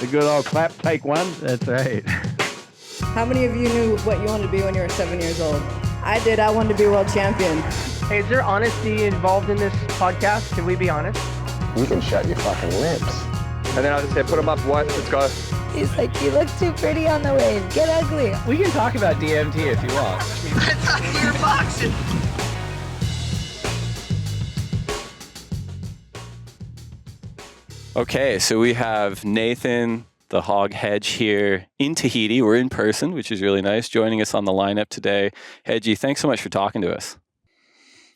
The good old clap, take one. That's right. How many of you knew what you wanted to be when you were 7 years old? I did. I wanted to be world champion. Hey, is there honesty involved in this podcast? Can we be honest? You can shut your fucking lips. And then I'll just say, put them up, what? Let's go. He's like, you look too pretty on the wave. Get ugly. We can talk about DMT if you want. I thought we were boxing. Okay, so we have Nathan, the Hog Hedge, here in Tahiti. We're in person, which is really nice, joining us on the lineup today. Hedgie, thanks so much for talking to us.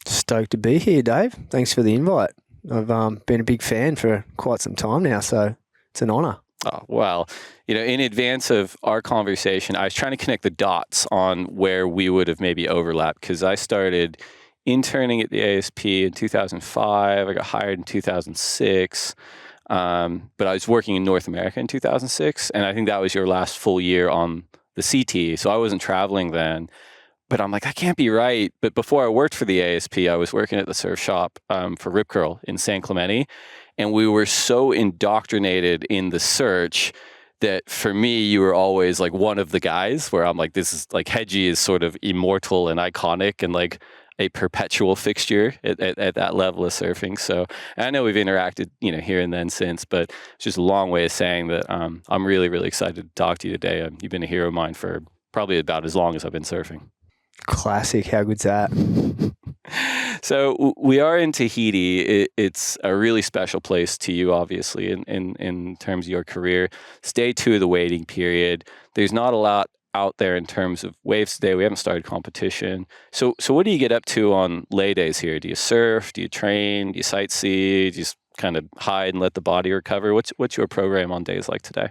Stoked to be here, Dave. Thanks for the invite. I've been a big fan for quite some time now, so it's an honour. Oh, well, in advance of our conversation, I was trying to connect the dots on where we would have maybe overlapped, because I started interning at the ASP in 2005. I got hired in 2006. But I was working in North America in 2006, and I think that was your last full year on the CT, so I wasn't traveling then. But I'm like, I can't be right. But before I worked for the ASP, I was working at the surf shop for Rip Curl in San Clemente, and we were so indoctrinated in the search that for me, you were always like one of the guys where I'm like, this is like, Hedgie is sort of immortal and iconic and like a perpetual fixture at that level of surfing. So I know we've interacted, here and then since, but it's just a long way of saying that I'm really, really excited to talk to you today. You've been a hero of mine for probably about as long as I've been surfing. Classic. How good's that? So we are in Tahiti. It's a really special place to you, obviously, in terms of your career. It's day 2 of the waiting period. There's not a lot out there in terms of waves today. We haven't started competition. So what do you get up to on lay days here? Do you surf? Do you train? Do you sightsee? Do you just kind of hide and let the body recover? What's your program on days like today?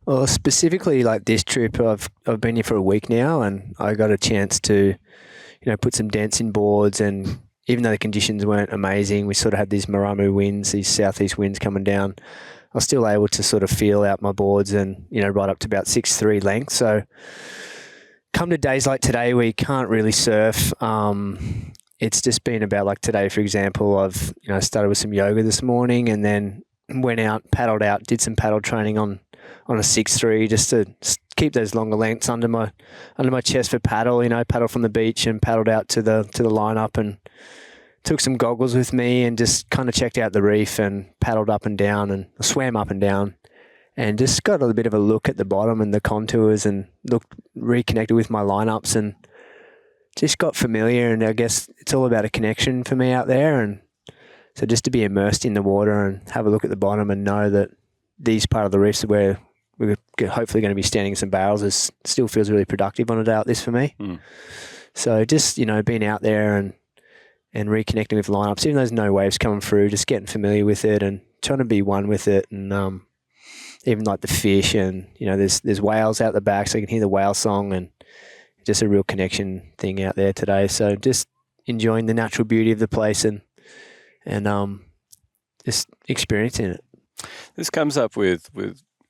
Well, specifically like this trip, I've been here for a week now, and I got a chance to, put some dents in boards. And even though the conditions weren't amazing, we sort of had these Maramu winds, these southeast winds coming down. I was still able to sort of feel out my boards and, right up to about 6'3" length. So come to days like today where you can't really surf. It's just been about like today, for example, I've, started with some yoga this morning and then went out, paddled out, did some paddle training on a 6'3" just to keep those longer lengths under my chest for paddle, paddle from the beach and paddled out to the lineup and took some goggles with me and just kind of checked out the reef and paddled up and down and swam up and down and just got a bit of a look at the bottom and the contours and reconnected with my lineups and just got familiar. And I guess it's all about a connection for me out there. And so just to be immersed in the water and have a look at the bottom and know that these part of the reefs where we're hopefully going to be standing in some barrels still feels really productive on a day like this for me. So just, being out there and reconnecting with lineups, even though there's no waves coming through, just getting familiar with it and trying to be one with it. And even like the fish and, there's whales out the back, so you can hear the whale song and just a real connection thing out there today. So just enjoying the natural beauty of the place and just experiencing it. This comes up with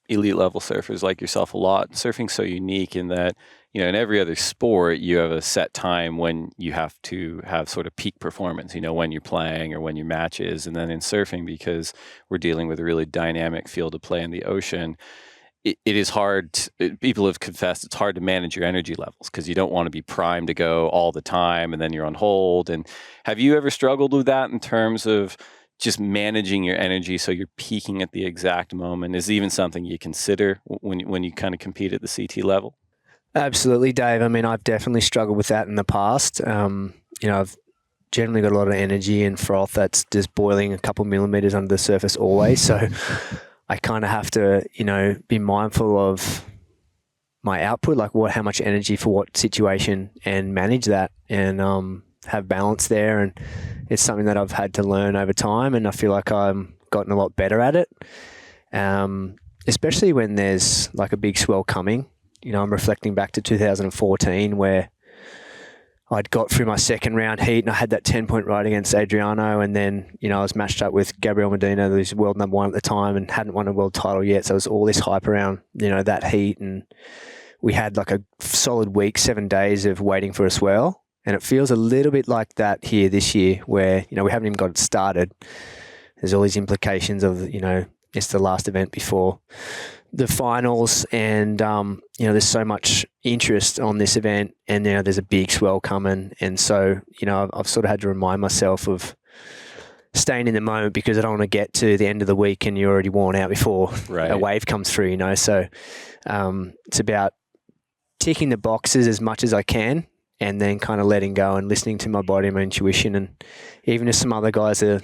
elite level surfers like yourself a lot. Surfing's so unique in that, in every other sport, you have a set time when you have to have sort of peak performance, when you're playing or when your match is. And then in surfing, because we're dealing with a really dynamic field of play in the ocean, it is hard. People have confessed it's hard to manage your energy levels because you don't want to be primed to go all the time and then you're on hold. And have you ever struggled with that in terms of just managing your energy so you're peaking at the exact moment? Is even something you consider when you kind of compete at the CT level? Absolutely, Dave. I mean, I've definitely struggled with that in the past. I've generally got a lot of energy and froth that's just boiling a couple millimeters under the surface always. So I kind of have to, be mindful of my output, like how much energy for what situation, and manage that and have balance there. And it's something that I've had to learn over time, and I feel like I've gotten a lot better at it, especially when there's like a big swell coming. I'm reflecting back to 2014 where I'd got through my second round heat and I had that 10-point ride against Adriano, and then, I was matched up with Gabriel Medina, who's world number 1 at the time and hadn't won a world title yet. So it was all this hype around, that heat, and we had like a solid week, 7 days of waiting for a swell. And it feels a little bit like that here this year where, we haven't even got it started. There's all these implications of, it's the last event before the finals, and there's so much interest on this event, and there's a big swell coming, and so I've sort of had to remind myself of staying in the moment, because I don't want to get to the end of the week and you're already worn out before a wave comes through. So it's about ticking the boxes as much as I can, and then kind of letting go and listening to my body and my intuition. And even if some other guys are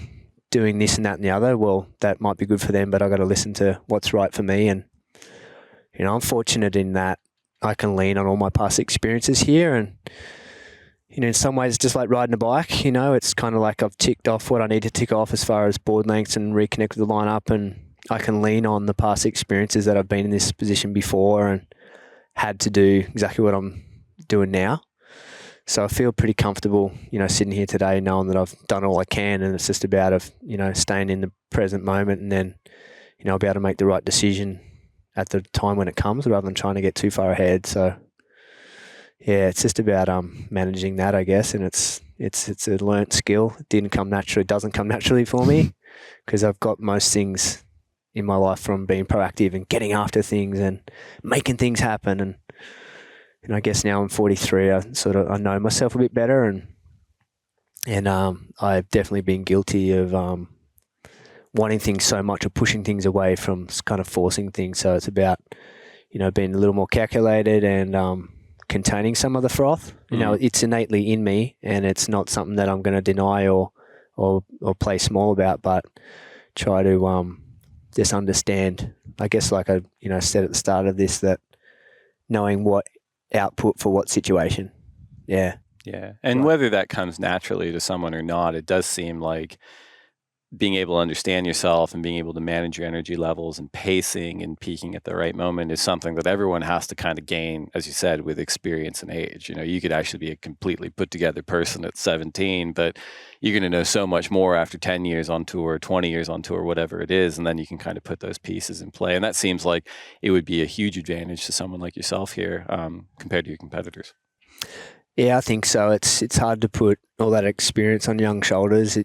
doing this and that and the other, well, that might be good for them, but I got to listen to what's right for me. And I'm fortunate in that I can lean on all my past experiences here, and in some ways it's just like riding a bike. It's kind of like I've ticked off what I need to tick off as far as board lengths and reconnect with the lineup, and I can lean on the past experiences that I've been in this position before and had to do exactly what I'm doing now. So I feel pretty comfortable, sitting here today knowing that I've done all I can, and it's just about staying in the present moment, and then I'll be able to make the right decision at the time when it comes, rather than trying to get too far ahead. So yeah, it's just about managing that, I guess, and it's a learnt skill. It doesn't come naturally for me, because I've got most things in my life from being proactive and getting after things and making things happen. And I guess now I'm 43, I know myself a bit better, and I've definitely been guilty of wanting things so much, or pushing things away from kind of forcing things. So it's about being a little more calculated and containing some of the froth. It's innately in me, and it's not something that I'm going to deny or play small about, but try to just understand, I guess, like I said at the start of this, that knowing what output for what situation. Yeah. And whether that comes naturally to someone or not, it does seem like being able to understand yourself and being able to manage your energy levels and pacing and peaking at the right moment is something that everyone has to kind of gain, as you said, with experience and age. You could actually be a completely put together person at 17, but you're going to know so much more after 10 years on tour, 20 years on tour, whatever it is, and then you can kind of put those pieces in play. And that seems like it would be a huge advantage to someone like yourself here compared to your competitors. Yeah, I think so. It's hard to put all that experience on young shoulders.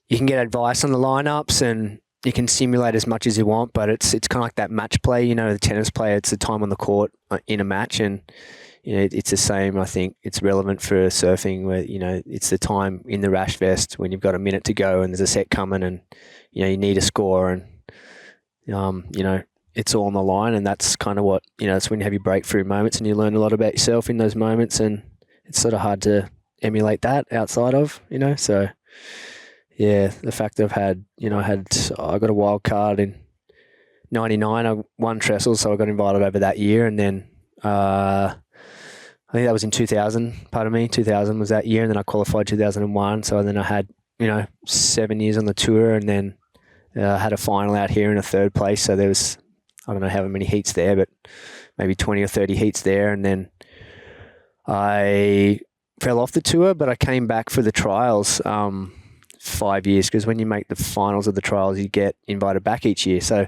You can get advice on the lineups, and you can simulate as much as you want, but it's kind of like that match play. The tennis player, it's the time on the court in a match, and it's the same. I think it's relevant for surfing, where it's the time in the rash vest when you've got a minute to go and there's a set coming, and you need a score, and it's all on the line. And that's kind of what it's when you have your breakthrough moments, and you learn a lot about yourself in those moments, and it's sort of hard to emulate that outside of so. Yeah, the fact that I got a wild card in '99. I won Trestle, so I got invited over that year, and then I think that was in 2000. 2000 was that year, and then I qualified 2001. So then I had 7 years on the tour, and then had a final out here in a third place. So there was, I don't know how many heats there, but maybe 20 or 30 heats there, and then I fell off the tour, but I came back for the trials. 5 years, because when you make the finals of the trials, you get invited back each year. So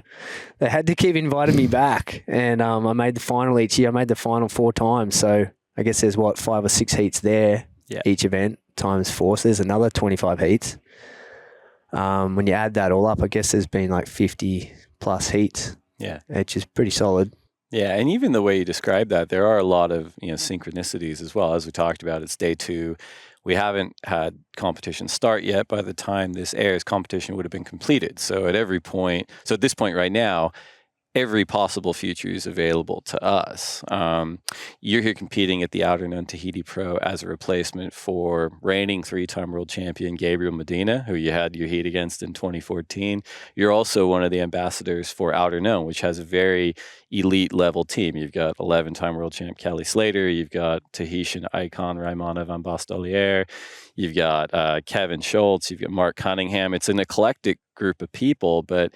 they had to keep inviting me back, and I made the final each year. I made the final 4 times. So I guess there's 5 or 6 heats there each event times 4. So there's another 25 heats. When you add that all up, I guess there's been like 50 plus heats. Yeah, which is pretty solid. Yeah, and even the way you describe that, there are a lot of synchronicities as well. As we talked about, it's day 2. We haven't had competition start yet. By the time this airs, competition would have been completed. So at this point right now, every possible future is available to us. You're here competing at the Outerknown Tahiti Pro as a replacement for reigning 3-time world champion Gabriel Medina, who you had your heat against in 2014. You're also one of the ambassadors for Outerknown, which has a very elite level team. You've got 11-time world champ Kelly Slater. You've got Tahitian icon Raimana van Bastelier. You've got Kevin Schultz. You've got Mark Cunningham. It's an eclectic group of people, but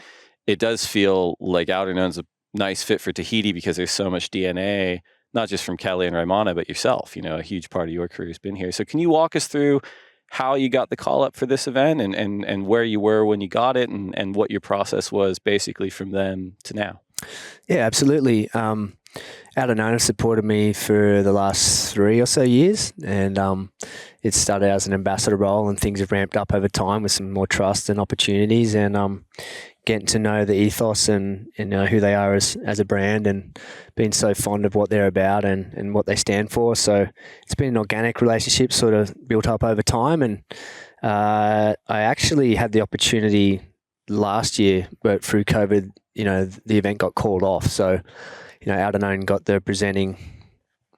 it does feel like Outerknown's a nice fit for Tahiti because there's so much DNA, not just from Kelly and Raimana, but yourself. A huge part of your career has been here. So can you walk us through how you got the call up for this event and where you were when you got it and what your process was basically from then to now? Yeah, absolutely. Outerknown have supported me for the last 3 or so years, and it started as an ambassador role, and things have ramped up over time with some more trust and opportunities. And getting to know the ethos and who they are as a brand, and being so fond of what they're about and what they stand for. So it's been an organic relationship sort of built up over time. And I actually had the opportunity last year, but through COVID, the event got called off. So, Outerknown got the presenting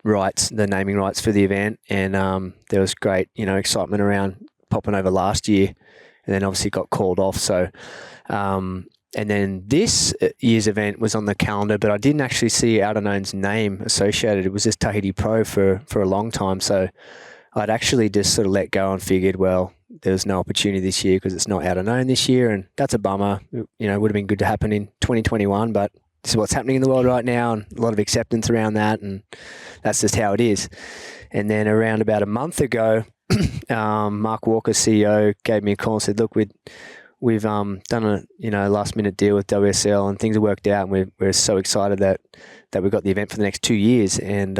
rights, the naming rights for the event. And there was great, excitement around popping over last year, and then obviously got called off. So, and then this year's event was on the calendar, but I didn't actually see Outerknown's name associated. It was just Tahiti Pro for a long time. So I'd actually just sort of let go and figured, well, there was no opportunity this year because it's not Outerknown this year, and that's a bummer. It would have been good to happen in 2021, but this is what's happening in the world right now, and a lot of acceptance around that, and that's just how it is. And then around about a month ago, Mark Walker, CEO, gave me a call and said, look, we've done a last minute deal with WSL, and things have worked out, and we're so excited that we've got the event for the next 2 years. And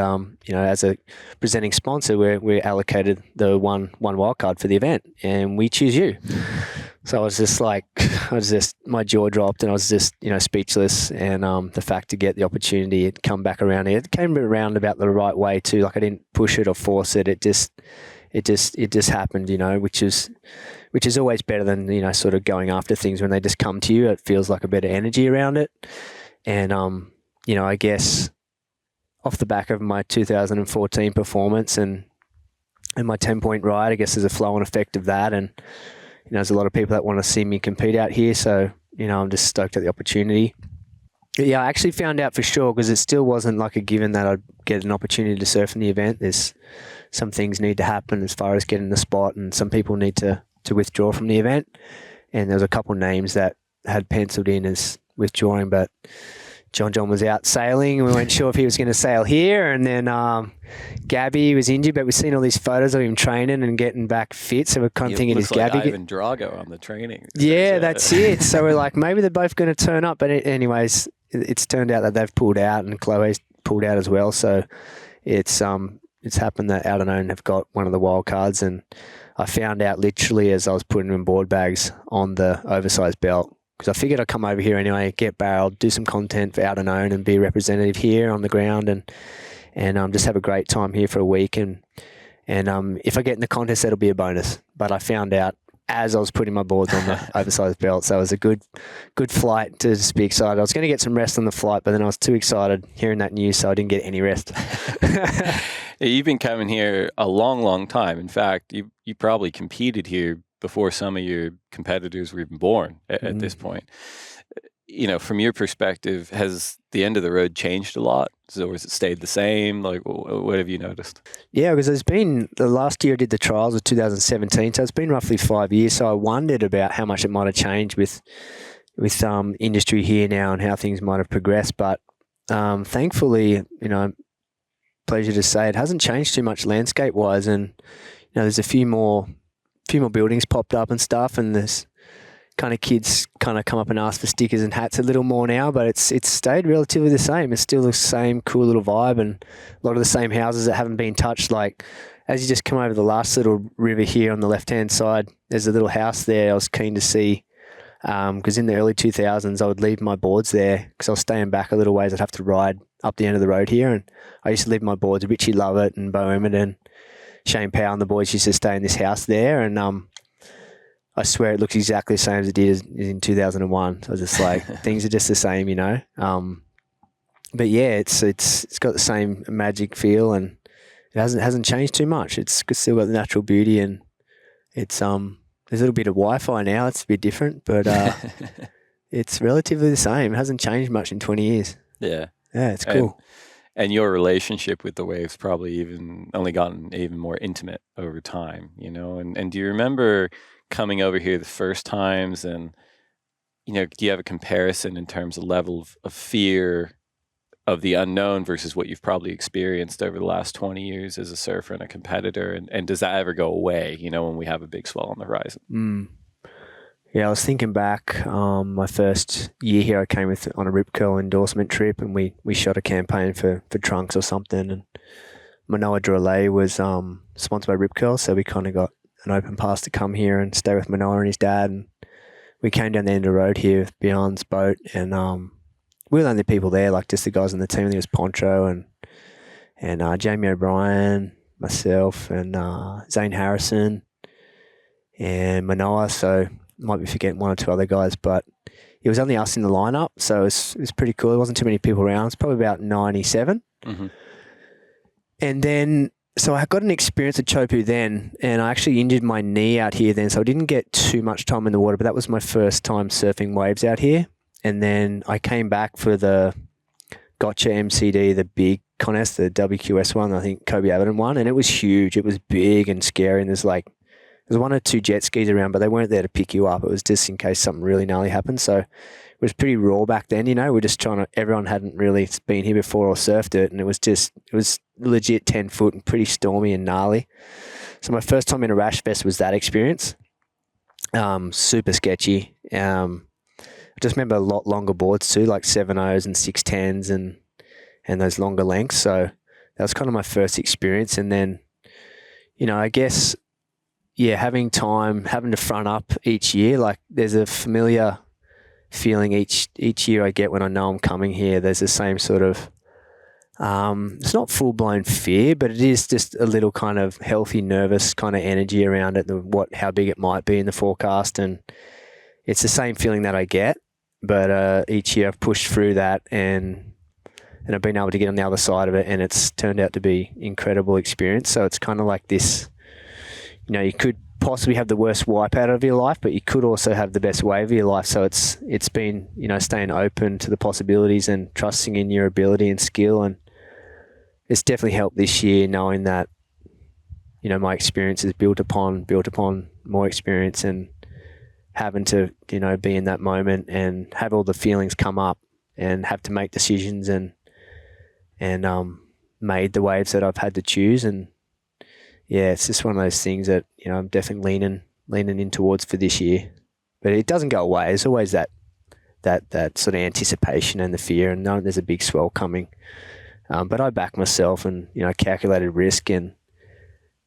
as a presenting sponsor, we're allocated the one wildcard for the event, and we choose you. So I was just my jaw dropped, and I was just speechless. And the fact to get the opportunity, it come back around. It came around about the right way too. Like, I didn't push it or force it. It just happened, which is always better than, sort of going after things when they just come to you. It feels like a better energy around it. And, I guess off the back of my 2014 performance and my 10-point ride, I guess there's a flow-on effect of that. And, there's a lot of people that want to see me compete out here. So, I'm just stoked at the opportunity. But yeah, I actually found out for sure, because it still wasn't like a given that I'd get an opportunity to surf in the event. There's some things need to happen as far as getting the spot, and some people need to withdraw from the event. And there was a couple of names that had penciled in as withdrawing, but John was out sailing, and we weren't sure if he was going to sail here. And then Gabby was injured, but we've seen all these photos of him training and getting back fit, so we're kind of thinking, is Gabby... Ivan Drago on the training. Yeah, that's it. So we're like, maybe they're both going to turn up. But anyways, it's turned out that they've pulled out, and Chloe's pulled out as well. So it's happened that Outerknown have got one of the wild cards, and I found out literally as I was putting them in board bags on the oversized belt, because I figured I'd come over here anyway, get barreled, do some content for Outerknown, and be representative here on the ground, and just have a great time here for a week. And if I get in the contest, that'll be a bonus. But I found out as I was putting my boards on the oversized belt, so it was a good flight to just be excited. I was going to get some rest on the flight, but then I was too excited hearing that news, so I didn't get any rest. You've been coming here a long, long time. In fact, you probably competed here before some of your competitors were even born at this point. From your perspective, has the end of the road changed a lot? Or has it stayed the same? Like, what have you noticed? Yeah, because the last year I did the trials of 2017, so it's been roughly 5 years. So I wondered about how much it might have changed with industry here now and how things might have progressed. But thankfully, pleasure to say it hasn't changed too much landscape-wise, and there's a few more buildings popped up and stuff, and there's kind of kids kind of come up and ask for stickers and hats a little more now, but it's stayed relatively the same. It's still the same cool little vibe, and a lot of the same houses that haven't been touched. Like, as you just come over the last little river here on the left-hand side, there's a little house there I was keen to see, because in the early 2000s I would leave my boards there because I was staying back a little ways. I'd have to ride up the end of the road here, and I used to leave my boards. Richie Lovett and Bo Emmett, Shane Powell and the boys used to stay in this house there, and I swear it looks exactly the same as it did in 2001. So I was just like, things are just the same, But yeah, it's got the same magic feel, and it hasn't changed too much. It's still got the natural beauty, and it's there's a little bit of Wi-Fi now. It's a bit different, but it's relatively the same. It hasn't changed much in 20 years. Yeah, it's cool. And your relationship with the waves probably even only gotten even more intimate over time, And do you remember coming over here the first times, and do you have a comparison in terms of level of fear of the unknown versus what you've probably experienced over the last 20 years as a surfer and a competitor? And does that ever go away, when we have a big swell on the horizon? Yeah, I was thinking back, my first year here, I came on a Rip Curl endorsement trip, and we shot a campaign for Trunks or something, and Manoa Drolet was sponsored by Rip Curl, so we kind of got an open pass to come here and stay with Manoa and his dad, and we came down the end of the road here with Beyond's boat, and we were the only people there, like just the guys on the team. There was Poncho and Jamie O'Brien, myself, and Zane Harrison and Manoa. So might be forgetting one or two other guys, but it was only us in the lineup, so it was pretty cool. There wasn't too many people around. It's probably about 97. Mm-hmm. And then, so I got an experience at Teahupo'o then, and I actually injured my knee out here then, so I didn't get too much time in the water, but that was my first time surfing waves out here. And then I came back for the Gotcha MCD, the big contest, the WQS one, I think Kobe Abbott won, and it was huge. It was big and scary, and there's one or two jet skis around, but they weren't there to pick you up. It was just in case something really gnarly happened. So it was pretty raw back then, We're just everyone hadn't really been here before or surfed it, and it was legit 10 foot and pretty stormy and gnarly. So my first time in a rash fest was that experience. Super sketchy. I just remember a lot longer boards too, like 7.0s and 6.10s and those longer lengths. So that was kind of my first experience. And then, I guess, having to front up each year, like there's a familiar feeling each year I get when I know I'm coming here. There's the same sort of, it's not full-blown fear, but it is just a little kind of healthy, nervous kind of energy around it, how big it might be in the forecast. And it's the same feeling that I get, but each year I've pushed through that and I've been able to get on the other side of it, and it's turned out to be incredible experience. So it's kind of like this, you could possibly have the worst wipeout of your life, but you could also have the best wave of your life. So it's been, staying open to the possibilities and trusting in your ability and skill. And it's definitely helped this year knowing that, my experience is built upon more experience, and having to, be in that moment and have all the feelings come up and have to make decisions and made the waves that I've had to choose. And yeah, it's just one of those things that, I'm definitely leaning in towards for this year. But it doesn't go away. There's always that sort of anticipation and the fear, and knowing there's a big swell coming. But I back myself and, calculated risk and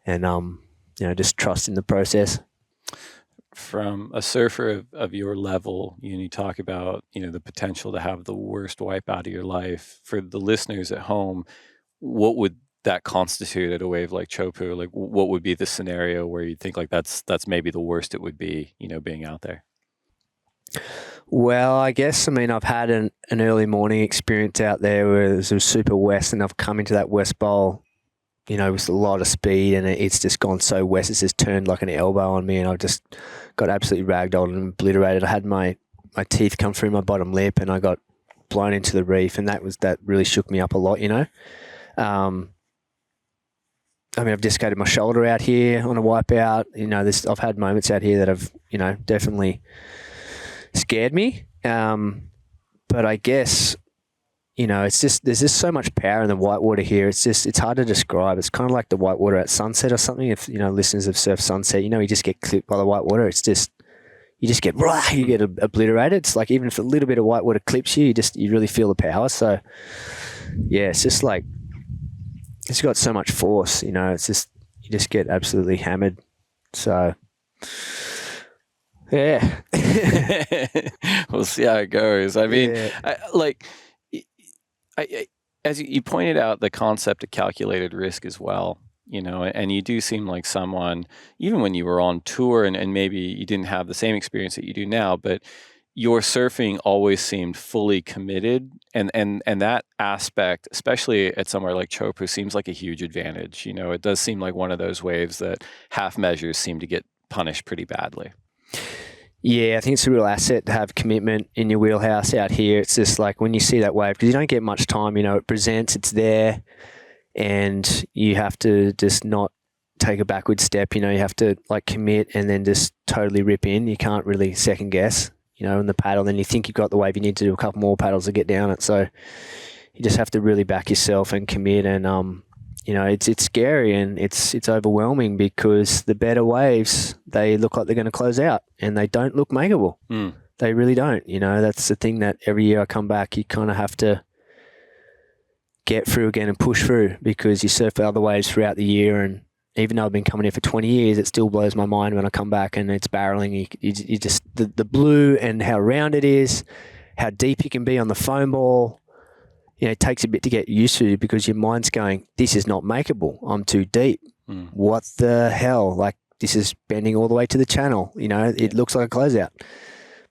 just trust in the process. From a surfer of your level, you talk about, the potential to have the worst wipeout of your life. For the listeners at home, what would that constitute at a wave like Teahupo'o? Like, what would be the scenario where you think like that's maybe the worst it would be, being out there? Well, I guess, I've had an early morning experience out there where it was super west, and I've come into that west bowl, with a lot of speed, and it's just gone so west, it's just turned like an elbow on me, and I've just got absolutely ragdolled and obliterated. I had my teeth come through my bottom lip, and I got blown into the reef, and that really shook me up a lot, I've dislocated my shoulder out here on a wipeout. I've had moments out here that have, definitely scared me. But I guess, it's just, there's just so much power in the whitewater here. It's hard to describe. It's kind of like the whitewater at sunset or something. If, listeners have surfed sunset, you just get clipped by the whitewater. It's just, you get obliterated. It's like, even if a little bit of whitewater clips you, you really feel the power. So yeah, it's just like, it's got so much force, it's just, you just get absolutely hammered. So, yeah. We'll see how it goes. I mean, as you pointed out, the concept of calculated risk as well, and you do seem like someone, even when you were on tour and maybe you didn't have the same experience that you do now, but your surfing always seemed fully committed, and that aspect, especially at somewhere like Teahupo'o, seems like a huge advantage. It does seem like one of those waves that half measures seem to get punished pretty badly. Yeah, I think it's a real asset to have commitment in your wheelhouse out here. It's just like when you see that wave, because you don't get much time, it presents, it's there, and you have to just not take a backward step. You have to commit and then just totally rip in. You can't really second guess. In the paddle, then you think you've got the wave, you need to do a couple more paddles to get down it. So you just have to really back yourself and commit. And, it's scary and it's overwhelming, because the better waves, they look like they're going to close out, and they don't look makeable. They really don't. That's the thing that every year I come back, you kind of have to get through again and push through, because you surf other waves throughout the year, and even though I've been coming here for 20 years, it still blows my mind when I come back and it's barreling. You just the blue and how round it is, how deep you can be on the foam ball. It takes a bit to get used to because your mind's going, this is not makeable. I'm too deep. What the hell? Like, this is bending all the way to the channel. It looks like a closeout.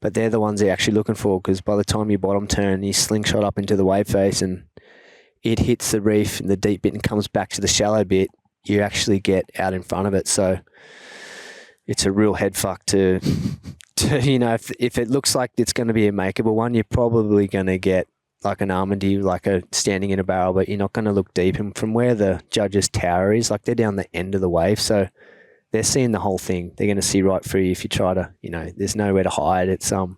But they're the ones they're actually looking for, because by the time you bottom turn, you slingshot up into the wave face and it hits the reef in the deep bit and comes back to the shallow bit, you actually get out in front of it. So it's a real head fuck to if it looks like it's going to be a makeable one, you're probably going to get like an almondy, like a standing in a barrel, but you're not going to look deep. And from where the judge's tower is, like they're down the end of the wave. So they're seeing the whole thing. They're going to see right through you if you try to, there's nowhere to hide. It's, I've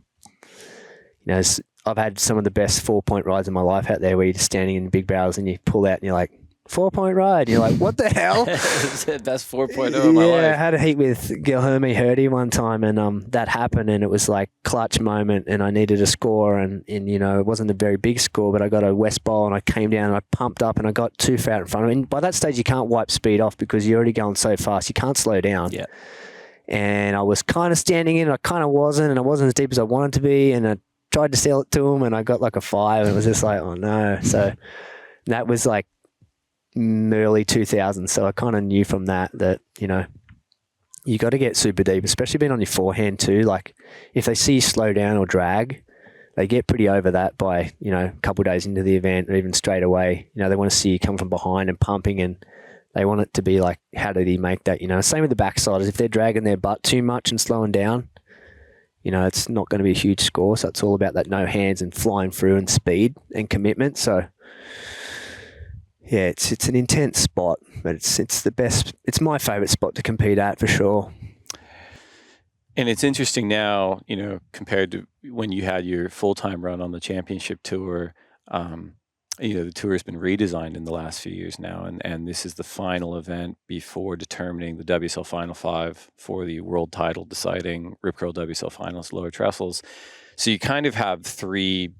had some of the best 4-point rides in my life out there where you're just standing in big barrels and you pull out and you're like, 4-point ride. You're like, what the hell? It's the best 4.0 of my life. Yeah, I had a heat with Gilherme Hurdy one time and that happened and it was like clutch moment and I needed a score and it wasn't a very big score, but I got a west bowl and I came down and I pumped up and I got too far out in front of me. And by that stage, you can't wipe speed off because you're already going so fast. You can't slow down. Yeah. And I was kind of standing in and I kind of wasn't, and I wasn't as deep as I wanted to be, and I tried to sell it to him and I got like a 5 and it was just like, oh no. So that was like early 2000s. So I kind of knew from that you got to get super deep, especially being on your forehand too. Like if they see you slow down or drag, they get pretty over that by, a couple of days into the event or even straight away. They want to see you come from behind and pumping, and they want it to be like, how did he make that? Same with the backsiders. If they're dragging their butt too much and slowing down, it's not going to be a huge score. So it's all about that no hands and flying through and speed and commitment. So yeah, it's an intense spot, but it's the best. It's my favorite spot to compete at for sure. And it's interesting now, compared to when you had your full-time run on the championship tour. The tour has been redesigned in the last few years now, and this is the final event before determining the WSL Final 5 for the world title deciding Rip Curl WSL Finals lower trestles. So you kind of have 3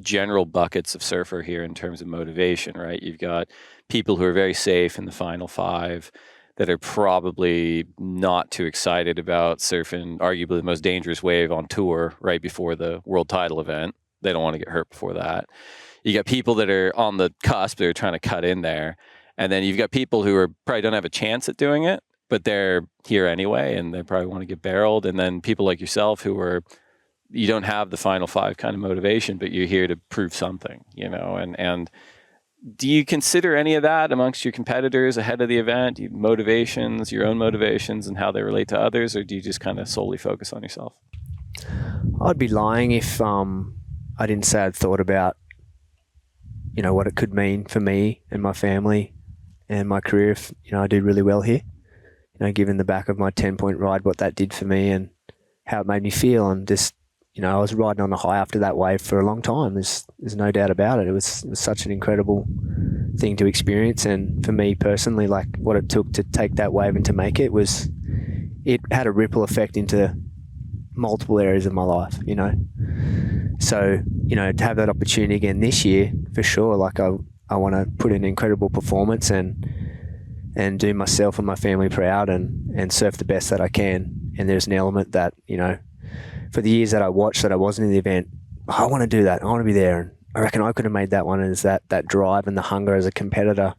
general buckets of surfer here in terms of motivation, right? You've got people who are very safe in the Final 5 that are probably not too excited about surfing arguably the most dangerous wave on tour right before the world title event. They don't want to get hurt before that. You got people that are on the cusp, they're trying to cut in there. And then you've got people who probably don't have a chance at doing it, but they're here anyway, and they probably want to get barreled. And then people like yourself you don't have the Final 5 kind of motivation, but you're here to prove something, and do you consider any of that amongst your competitors ahead of the event, motivations, your own motivations and how they relate to others, or do you just kind of solely focus on yourself? I'd be lying if I didn't say I'd thought about what it could mean for me and my family and my career if, I do really well here. Given the back of my 10-point ride, what that did for me and how it made me feel. And just, I was riding on a high after that wave for a long time. There's no doubt about it. It was such an incredible thing to experience. And for me personally, like what it took to take that wave and to make it it had a ripple effect into multiple areas of my life, So, to have that opportunity again this year, for sure, like I want to put in an incredible performance and do myself and my family proud and surf the best that I can. And there's an element that, for the years that I watched that I wasn't in the event, I want to do that. I want to be there. And I reckon I could have made that one, is that drive and the hunger as a competitor.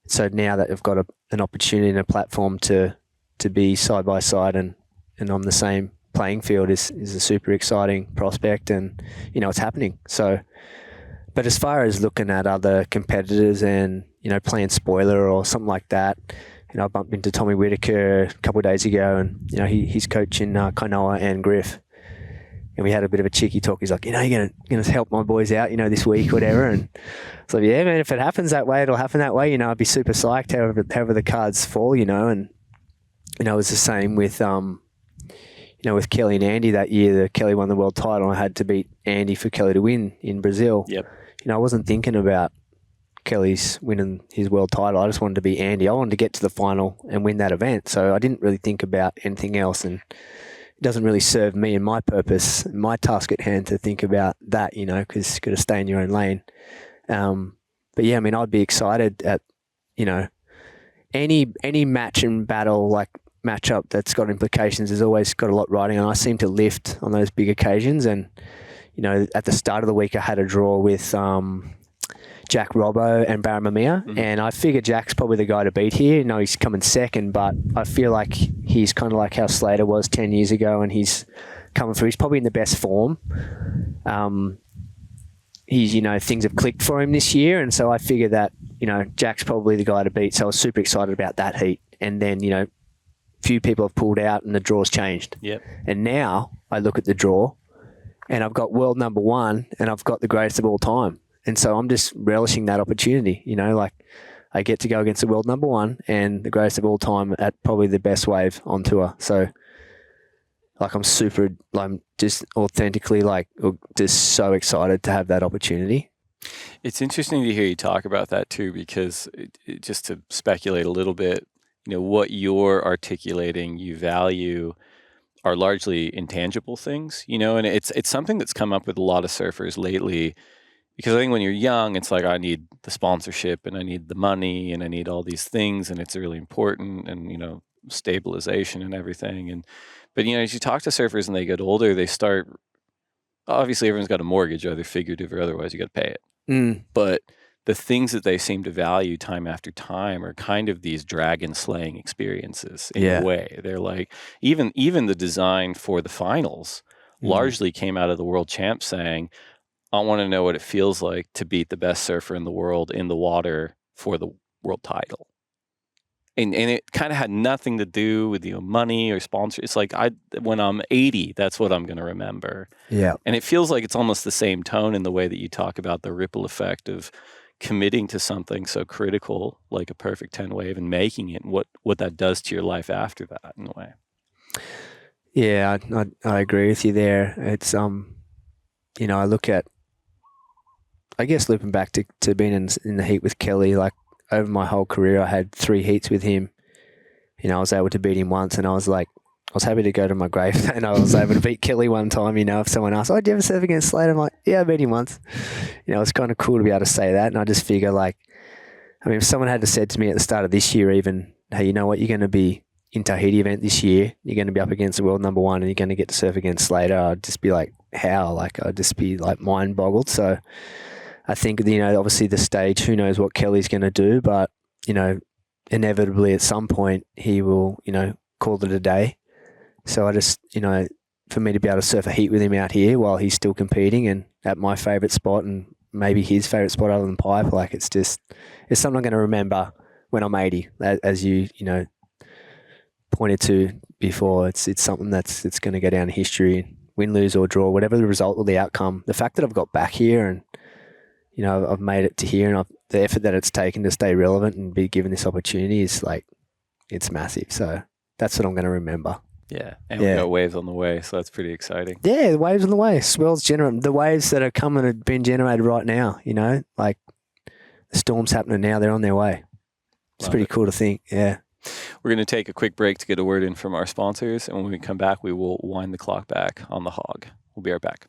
So now that I've got an opportunity and a platform to be side by side and on the same playing field is a super exciting prospect, and it's happening. So, but as far as looking at other competitors and playing spoiler or something like that, I bumped into Tommy Whitaker a couple of days ago, and he's coaching Kainoa and Griff, and we had a bit of a cheeky talk. He's like, you're gonna help my boys out, this week, whatever. And so yeah, man, if it happens that way, it'll happen that way. I'd be super psyched however the cards fall, and it was the same with with Kelly and Andy that year. Kelly won the world title. I had to beat Andy for Kelly to win in Brazil. Yep. I wasn't thinking about Kelly's winning his world title. I just wanted to beat Andy. I wanted to get to the final and win that event. So I didn't really think about anything else, and it doesn't really serve me and my purpose, my task at hand to think about that, because you've got to stay in your own lane. But yeah, I'd be excited at, any match and battle, like matchup that's got implications, has always got a lot riding on. I seem to lift on those big occasions, and at the start of the week I had a draw with Jack Robbo and Barramamia, and I figure Jack's probably the guy to beat here. No, he's coming second, but I feel like he's kind of like how Slater was 10 years ago, and he's coming through. He's probably in the best form. He's, things have clicked for him this year, and so I figure that, Jack's probably the guy to beat. So I was super excited about that heat. And then, few people have pulled out and the draw's changed. Yep. And now I look at the draw and I've got world number one and I've got the greatest of all time. And so I'm just relishing that opportunity, like I get to go against the world number one and the greatest of all time at probably the best wave on tour. So I'm just authentically just so excited to have that opportunity. It's interesting to hear you talk about that too, because just to speculate a little bit, what you're articulating, you value are largely intangible things, and it's something that's come up with a lot of surfers lately, because I think when you're young, it's like, I need the sponsorship and I need the money and I need all these things and it's really important and, stabilization and everything. But as you talk to surfers and they get older, they start, obviously everyone's got a mortgage, either figurative or otherwise, you got to pay it. But the things that they seem to value time after time are kind of these dragon slaying experiences in a way. They're like, even the design for the finals largely came out of the world champ saying, I want to know what it feels like to beat the best surfer in the world in the water for the world title. And it kind of had nothing to do with money or sponsor. It's like, when I'm 80, that's what I'm going to remember. Yeah. And it feels like it's almost the same tone in the way that you talk about the ripple effect of committing to something so critical, like a perfect 10 wave, and making it, and what that does to your life after that, in a way. Yeah, I agree with you there. It's I look at, I guess, looping back to being in the heat with Kelly, like over my whole career, I had 3 heats with him. I was able to beat him once, and I was happy to go to my grave, and I was able to beat Kelly one time. If someone asked, "Oh, do you ever surf against Slater?" I'm like, "Yeah, I beat him once." It's kind of cool to be able to say that, and I just figure if someone had said to me at the start of this year, even, "Hey, you know what? You're going to be in Tahiti event this year. You're going to be up against the world number one, and you're going to get to surf against Slater." I'd just be like, "How?" I'd just be mind boggled. So I think, obviously the stage, who knows what Kelly's going to do, but, inevitably at some point he will, call it a day. So I just, for me to be able to surf a heat with him out here while he's still competing and at my favourite spot and maybe his favourite spot other than Pipe, it's something I'm going to remember when I'm 80, as you pointed to before. It's something it's going to go down in history, win, lose or draw, whatever the result or the outcome. The fact that I've got back here and, I've made it to here, and the effort that it's taken to stay relevant and be given this opportunity is it's massive. So that's what I'm going to remember. Yeah, and we've got waves on the way, so that's pretty exciting. Yeah, the waves on the way. Swells the waves that are coming have been generated right now. The storm's happening now; they're on their way. It's pretty cool to think. Yeah. We're going to take a quick break to get a word in from our sponsors, and when we come back, we will wind the clock back on the hog. We'll be right back.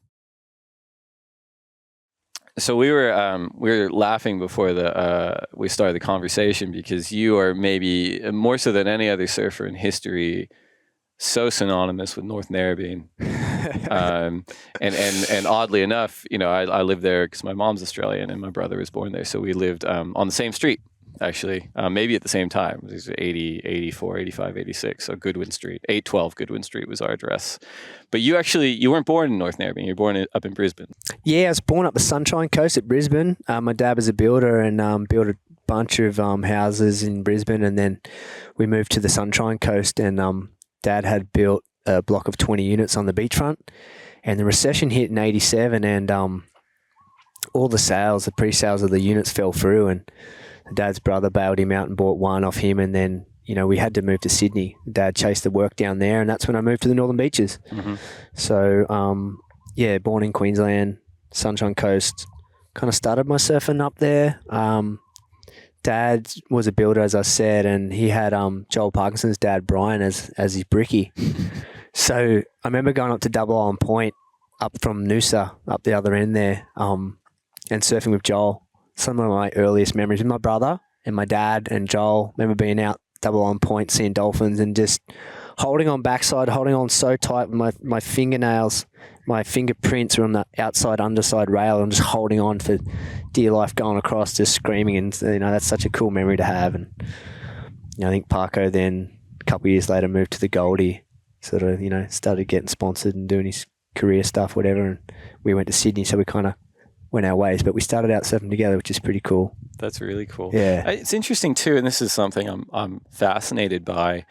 So we were laughing before we started the conversation, because you are maybe more so than any other surfer in history so synonymous with North Narrabeen. And oddly enough, I lived there because my mom's Australian and my brother was born there, so we lived on the same street. Actually, maybe at the same time. It was 80, 84, 85, 86. So Goodwin Street, 812 Goodwin Street was our address. But you weren't born in North Narrabeen. You were born up in Brisbane. Yeah, I was born up the Sunshine Coast at Brisbane. My dad was a builder and built a bunch of houses in Brisbane. And then we moved to the Sunshine Coast, and Dad had built a block of 20 units on the beachfront. And the recession hit in 87, and all the pre-sales of the units fell through, and Dad's brother bailed him out and bought one off him, and then we had to move to Sydney. Dad chased the work down there, and that's when I moved to the Northern Beaches. Mm-hmm. So born in Queensland, Sunshine Coast, kind of started my surfing up there. Dad was a builder, as I said, and he had Joel Parkinson's dad, Brian, as his brickie. So I remember going up to Double Island Point, up from Noosa, up the other end there, and surfing with Joel. Some of my earliest memories with my brother, and my dad and Joel. Remember being out double on point, seeing dolphins and just holding on backside, holding on so tight with my fingernails. My fingerprints are on the outside, underside rail. I'm just holding on for dear life, going across, just screaming. And, that's such a cool memory to have. And, I think Parko then, a couple of years later, moved to the Goldie, sort of, started getting sponsored and doing his career stuff, whatever. And we went to Sydney, so we kind of went our ways. But we started out surfing together, which is pretty cool. That's really cool. Yeah. It's interesting, too, and this is something I'm fascinated by.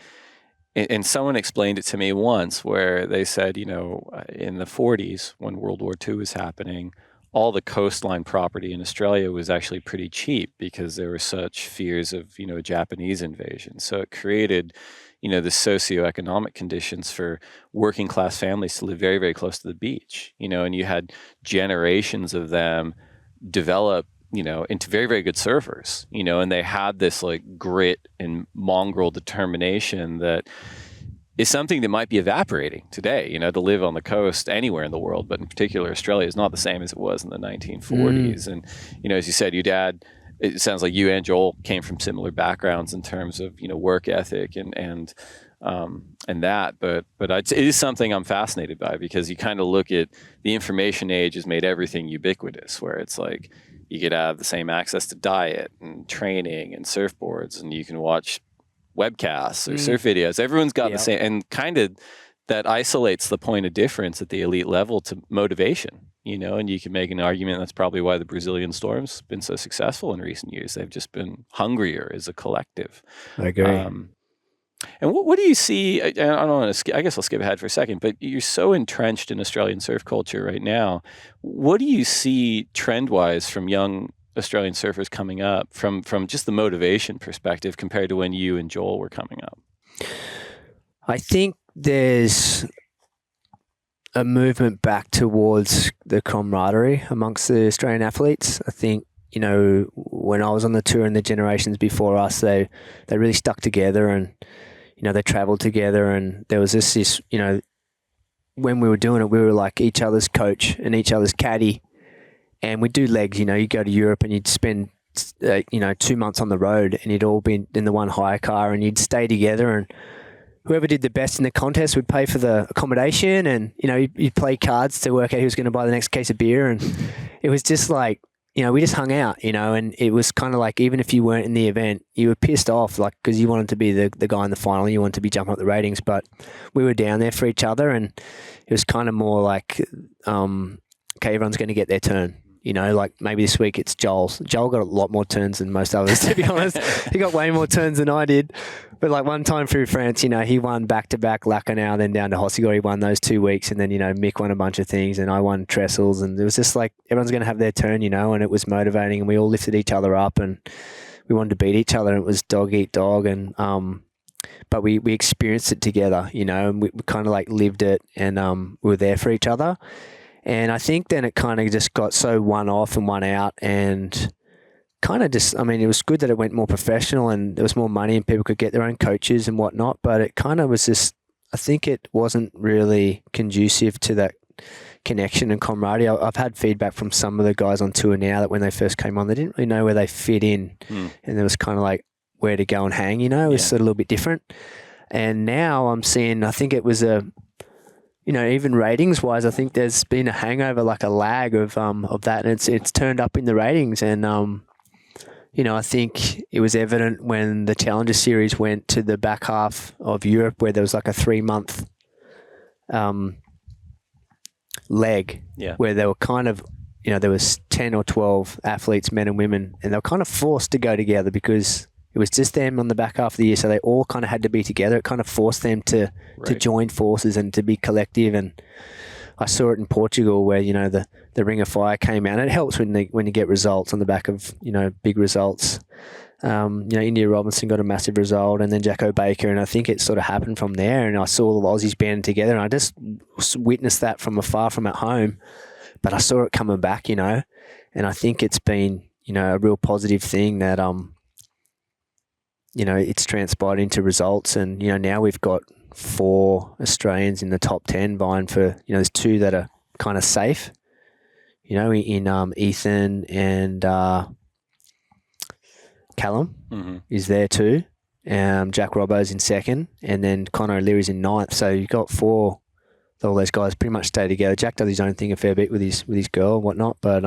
And someone explained it to me once where they said, in the 40s when World War II was happening, all the coastline property in Australia was actually pretty cheap because there were such fears of, a Japanese invasion. So it created, the socioeconomic conditions for working class families to live very, very close to the beach, and you had generations of them develop into very, very good surfers, and they had this like grit and mongrel determination that is something that might be evaporating today, to live on the coast anywhere in the world, but in particular, Australia is not the same as it was in the 1940s. And, as you said, your dad, it sounds like you and Joel came from similar backgrounds in terms of, work ethic and that, but it is something I'm fascinated by because you kind of look at the information age has made everything ubiquitous, where it's like, you could have the same access to diet and training and surfboards, and you can watch webcasts or surf videos. Everyone's got the same, and kind of that isolates the point of difference at the elite level to motivation, and you can make an argument that's probably why the Brazilian Storm's been so successful in recent years. They've just been hungrier as a collective. I agree. And what do you see? I don't want to. I guess I'll skip ahead for a second. But you're so entrenched in Australian surf culture right now. What do you see trend-wise from young Australian surfers coming up from just the motivation perspective compared to when you and Joel were coming up? I think there's a movement back towards the camaraderie amongst the Australian athletes. I think, when I was on the tour and the generations before us, they really stuck together and, they traveled together, and there was this, when we were doing it, we were like each other's coach and each other's caddy, and we'd do legs, you go to Europe and you'd spend, 2 months on the road, and you'd all be in the one hire car, and you'd stay together, and whoever did the best in the contest would pay for the accommodation, and, you'd play cards to work out who was going to buy the next case of beer, and it was just like, we just hung out, and it was kind of like, even if you weren't in the event, you were pissed off, like, because you wanted to be the guy in the final, you wanted to be jumping up the ratings, but we were down there for each other, and it was kind of more like, okay, everyone's going to get their turn. Like maybe this week it's Joel's. Joel got a lot more turns than most others, to be honest. He got way more turns than I did. But like one time through France, he won back-to-back Lacanau, then down to Hossegor. He won those 2 weeks. And then, Mick won a bunch of things and I won Trestles. And it was just like everyone's going to have their turn, and it was motivating. And we all lifted each other up and we wanted to beat each other. And it was dog eat dog. And but we experienced it together, and we kind of like lived it and we were there for each other. And I think then it kind of just got so one off and one out, and kind of just, it was good that it went more professional and there was more money and people could get their own coaches and whatnot, but it kind of was just, I think it wasn't really conducive to that connection and camaraderie. I've had feedback from some of the guys on tour now that when they first came on, they didn't really know where they fit in, and there was kind of like where to go and hang, it was sort of a little bit different. And now I'm seeing, I think it was even ratings wise, I think there's been a hangover, like a lag of that, and it's turned up in the ratings. And I think it was evident when the Challenger Series went to the back half of Europe, where there was like a 3-month leg, where they were kind of, there was 10 or 12 athletes, men and women, and they were kind of forced to go together because it was just them on the back half of the year, so they all kind of had to be together. It kind of forced them to join forces and to be collective. And I saw it in Portugal where, the Ring of Fire came out. And it helps when you get results on the back of, big results. India Robinson got a massive result, and then Jacko Baker, and I think it sort of happened from there. And I saw the Aussies banding together, and I just witnessed that from afar from at home. But I saw it coming back, and I think it's been, a real positive thing that it's transpired into results. And, now we've got 4 Australians in the top 10 vying for, there's 2 that are kind of safe, in Ethan and Callum is there too. Jack Robbo's in second, and then Connor O'Leary's in ninth. So you've got four. All those guys pretty much stay together. Jack does his own thing a fair bit with his girl and whatnot, but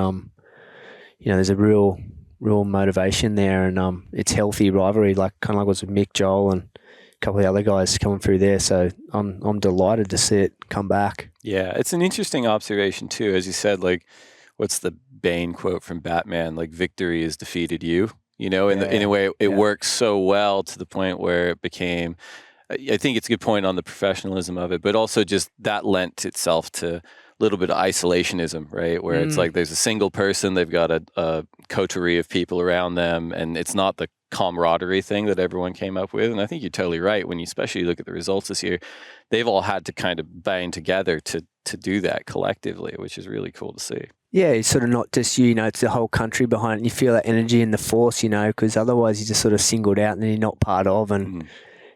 there's a real motivation there, and it's healthy rivalry, like kind of like what's with Mick, Joel, and a couple of the other guys coming through there. So I'm delighted to see it come back. Yeah, it's an interesting observation too, as you said. Like, what's the Bane quote from Batman? Like, victory has defeated you. In a way, it works so well to the point where it became. I think it's a good point on the professionalism of it, but also just that lent itself to a little bit of isolationism, right? Where it's like there's a single person, they've got a coterie of people around them, and it's not the camaraderie thing that everyone came up with. And I think you're totally right when you especially look at the results this year. They've all had to kind of band together to do that collectively, which is really cool to see. Yeah, it's sort of not just you, it's the whole country behind it. You feel that energy and the force, because otherwise you're just sort of singled out and then you're not part of, and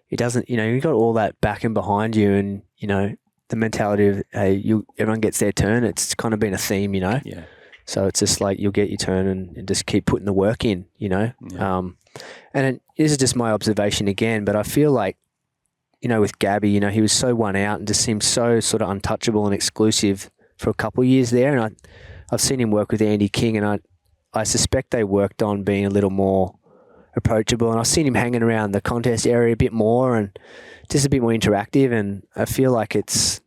it doesn't, you've got all that backing behind you, and, the mentality of, hey, everyone gets their turn. It's kind of been a theme, Yeah. So it's just like you'll get your turn and just keep putting the work in, Yeah. And this is just my observation again, but I feel like, with Gabby, he was so one out and just seemed so sort of untouchable and exclusive for a couple of years there. And I've seen him work with Andy King, and I suspect they worked on being a little more approachable, and I've seen him hanging around the contest area a bit more and just a bit more interactive, and I feel like it's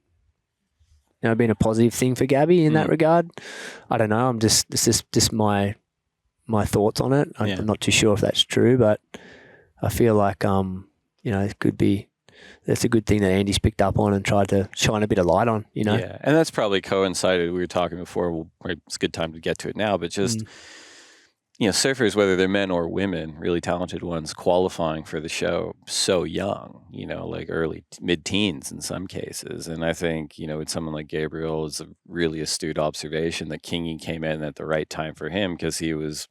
been a positive thing for Gabby in that regard. I don't know, it's just my thoughts on it. I'm not too sure if that's true, but I feel like it could be. That's a good thing that Andy's picked up on and tried to shine a bit of light on, Yeah, and that's probably coincided. We were talking before. It's a good time to get to it now, but just surfers, whether they're men or women, really talented ones, qualifying for the show so young, like early mid-teens in some cases. And I think with someone like Gabriel, it's a really astute observation that Kingy came in at the right time for him, because he was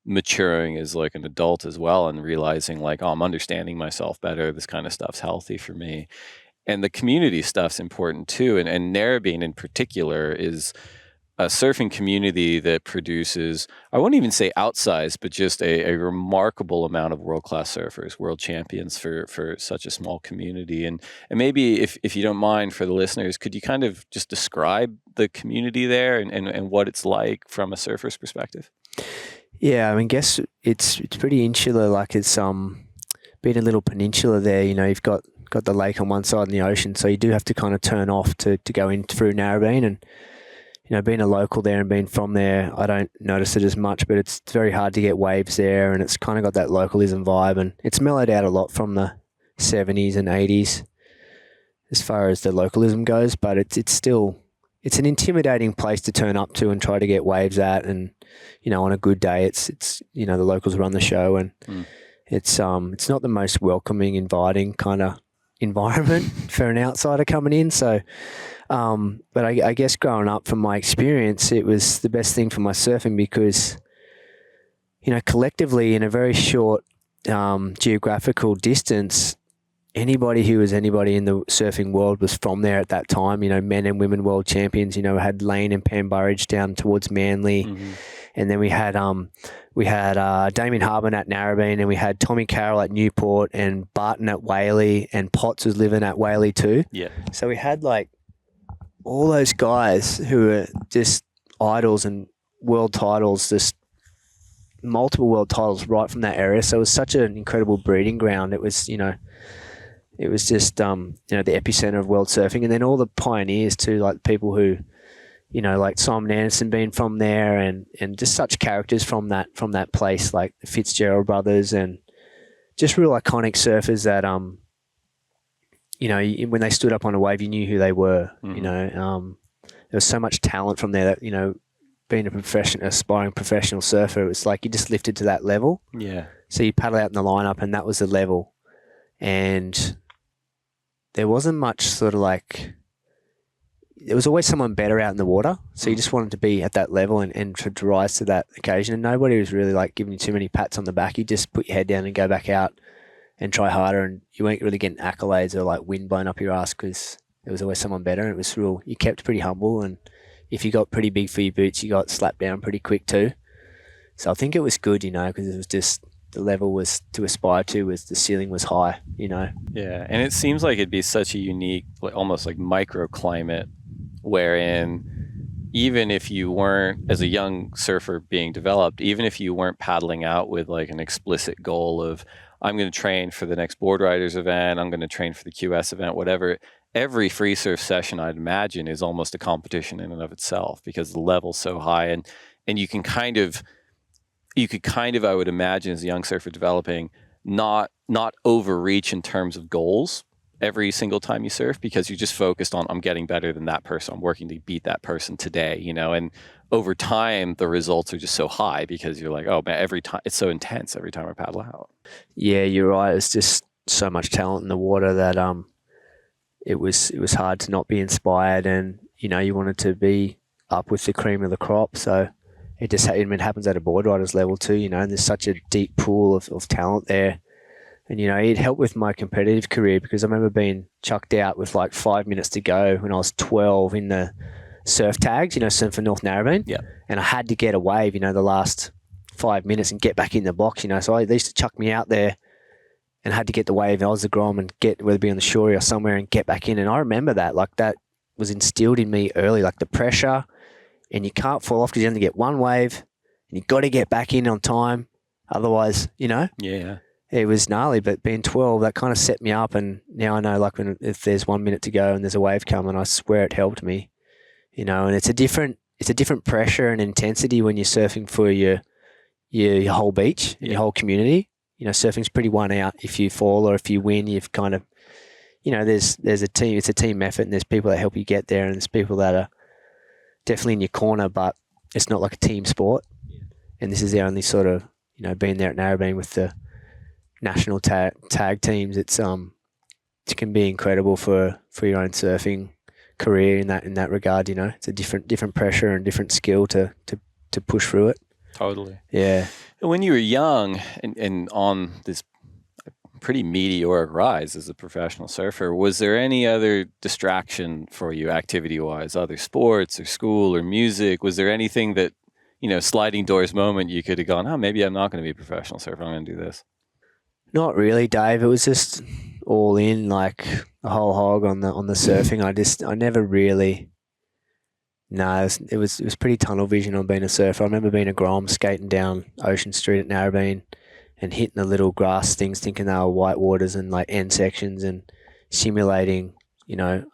maturing as like an adult as well, and realizing like, I'm understanding myself better. This kind of stuff's healthy for me. And the community stuff's important too. And Narrabeen in particular is a surfing community that produces, I won't even say outsized, but just a remarkable amount of world-class surfers, world champions for such a small community. And maybe if you don't mind, for the listeners, could you kind of just describe the community there and what it's like from a surfer's perspective? Yeah, I guess it's pretty insular. Like, it's being a little peninsula there. You've got the lake on one side and the ocean, so you do have to kind of turn off to go in through Narrabeen. And being a local there and being from there, I don't notice it as much, but it's very hard to get waves there, and it's kind of got that localism vibe, and it's mellowed out a lot from the 70s and 80s as far as the localism goes, but it's still. It's an intimidating place to turn up to and try to get waves at, and on a good day, it's the locals run the show, and it's not the most welcoming, inviting kind of environment for an outsider coming in. So, but I guess growing up, from my experience, it was the best thing for my surfing, because collectively in a very short geographical distance, anybody who was anybody in the surfing world was from there at that time. Men and women world champions. Had Lane and Pam Burridge down towards Manly, and then we had Damien Harbin at Narrabeen, and we had Tommy Carroll at Newport, and Barton at Whaley, and Potts was living at Whaley too. Yeah. So we had like all those guys who were just idols and world titles, just multiple world titles right from that area. So it was such an incredible breeding ground. It was, it was just, the epicenter of world surfing. And then all the pioneers too, like people who, like Simon Anderson being from there, and just such characters from that place, like the Fitzgerald brothers, and just real iconic surfers that, when they stood up on a wave, you knew who they were. There was so much talent from there that, being aspiring professional surfer, it was like you just lifted to that level. Yeah. So you paddle out in the lineup, and that was the level. And there wasn't much sort of like, there was always someone better out in the water. So you just wanted to be at that level and to rise to that occasion. And nobody was really like giving you too many pats on the back. You just put your head down and go back out and try harder. And you weren't really getting accolades or like wind blown up your ass, because there was always someone better. And it was real, you kept pretty humble. And if you got pretty big for your boots, you got slapped down pretty quick too. So I think it was good, because it was just the level was to aspire to, was the ceiling was high, you know. Yeah, and it seems like it'd be such a unique, almost like microclimate, wherein even if you weren't, as a young surfer being developed, even if you weren't paddling out with like an explicit goal of, I'm going to train for the next board riders event, I'm going to train for the QS event, whatever, every free surf session, I'd imagine, is almost a competition in and of itself because the level's so high. And you could kind of, I would imagine, as a young surfer developing, not overreach in terms of goals every single time you surf, because you're just focused on, I'm getting better than that person, I'm working to beat that person today, you know. And over time the results are just so high because you're like, oh man, every time it's so intense every time I paddle out. Yeah, you're right. It's just so much talent in the water that it was hard to not be inspired, and you know, you wanted to be up with the cream of the crop. So it happens at a board riders level too, you know, and there's such a deep pool of talent there. And, you know, it helped with my competitive career because I remember being chucked out with like 5 minutes to go when I was 12 in the surf tags, you know, surf for North Narrabeen. Yeah. And I had to get a wave, you know, the last 5 minutes and get back in the box, you know. So they used to chuck me out there and I had to get the wave. I was the grom and get, whether it be on the shore or somewhere, and get back in. And I remember that, like that was instilled in me early, like the pressure, and you can't fall off because you only get one wave and you've got to get back in on time. Otherwise, you know. Yeah. It was gnarly, but being 12, that kind of set me up. And now I know, like, if there's 1 minute to go and there's a wave coming, I swear it helped me, you know. And it's a different pressure and intensity when you're surfing for your whole beach and your whole community. You know, surfing's pretty one out. If you fall or if you win, you've kind of, you know, there's a team. It's a team effort, and there's people that help you get there, and there's people that are definitely in your corner, but it's not like a team sport. And this is the only sort of, you know, being there at Narrabeen with the national tag teams, it can be incredible for your own surfing career in that regard. You know, it's a different pressure and different skill to push through it. Totally. Yeah. And when you were young and on this pretty meteoric rise as a professional surfer, was there any other distraction for you activity wise, other sports or school or music? Was there anything that, you know, sliding doors moment you could have gone, oh, maybe I'm not going to be a professional surfer, I'm going to do this? Not really, Dave. It was just all in, like a whole hog on the surfing. I never really. No, it was pretty tunnel vision on being a surfer. I remember being a grom skating down Ocean Street at Narrabeen and hitting the little grass things, thinking they were white waters and like end sections, and simulating, you know,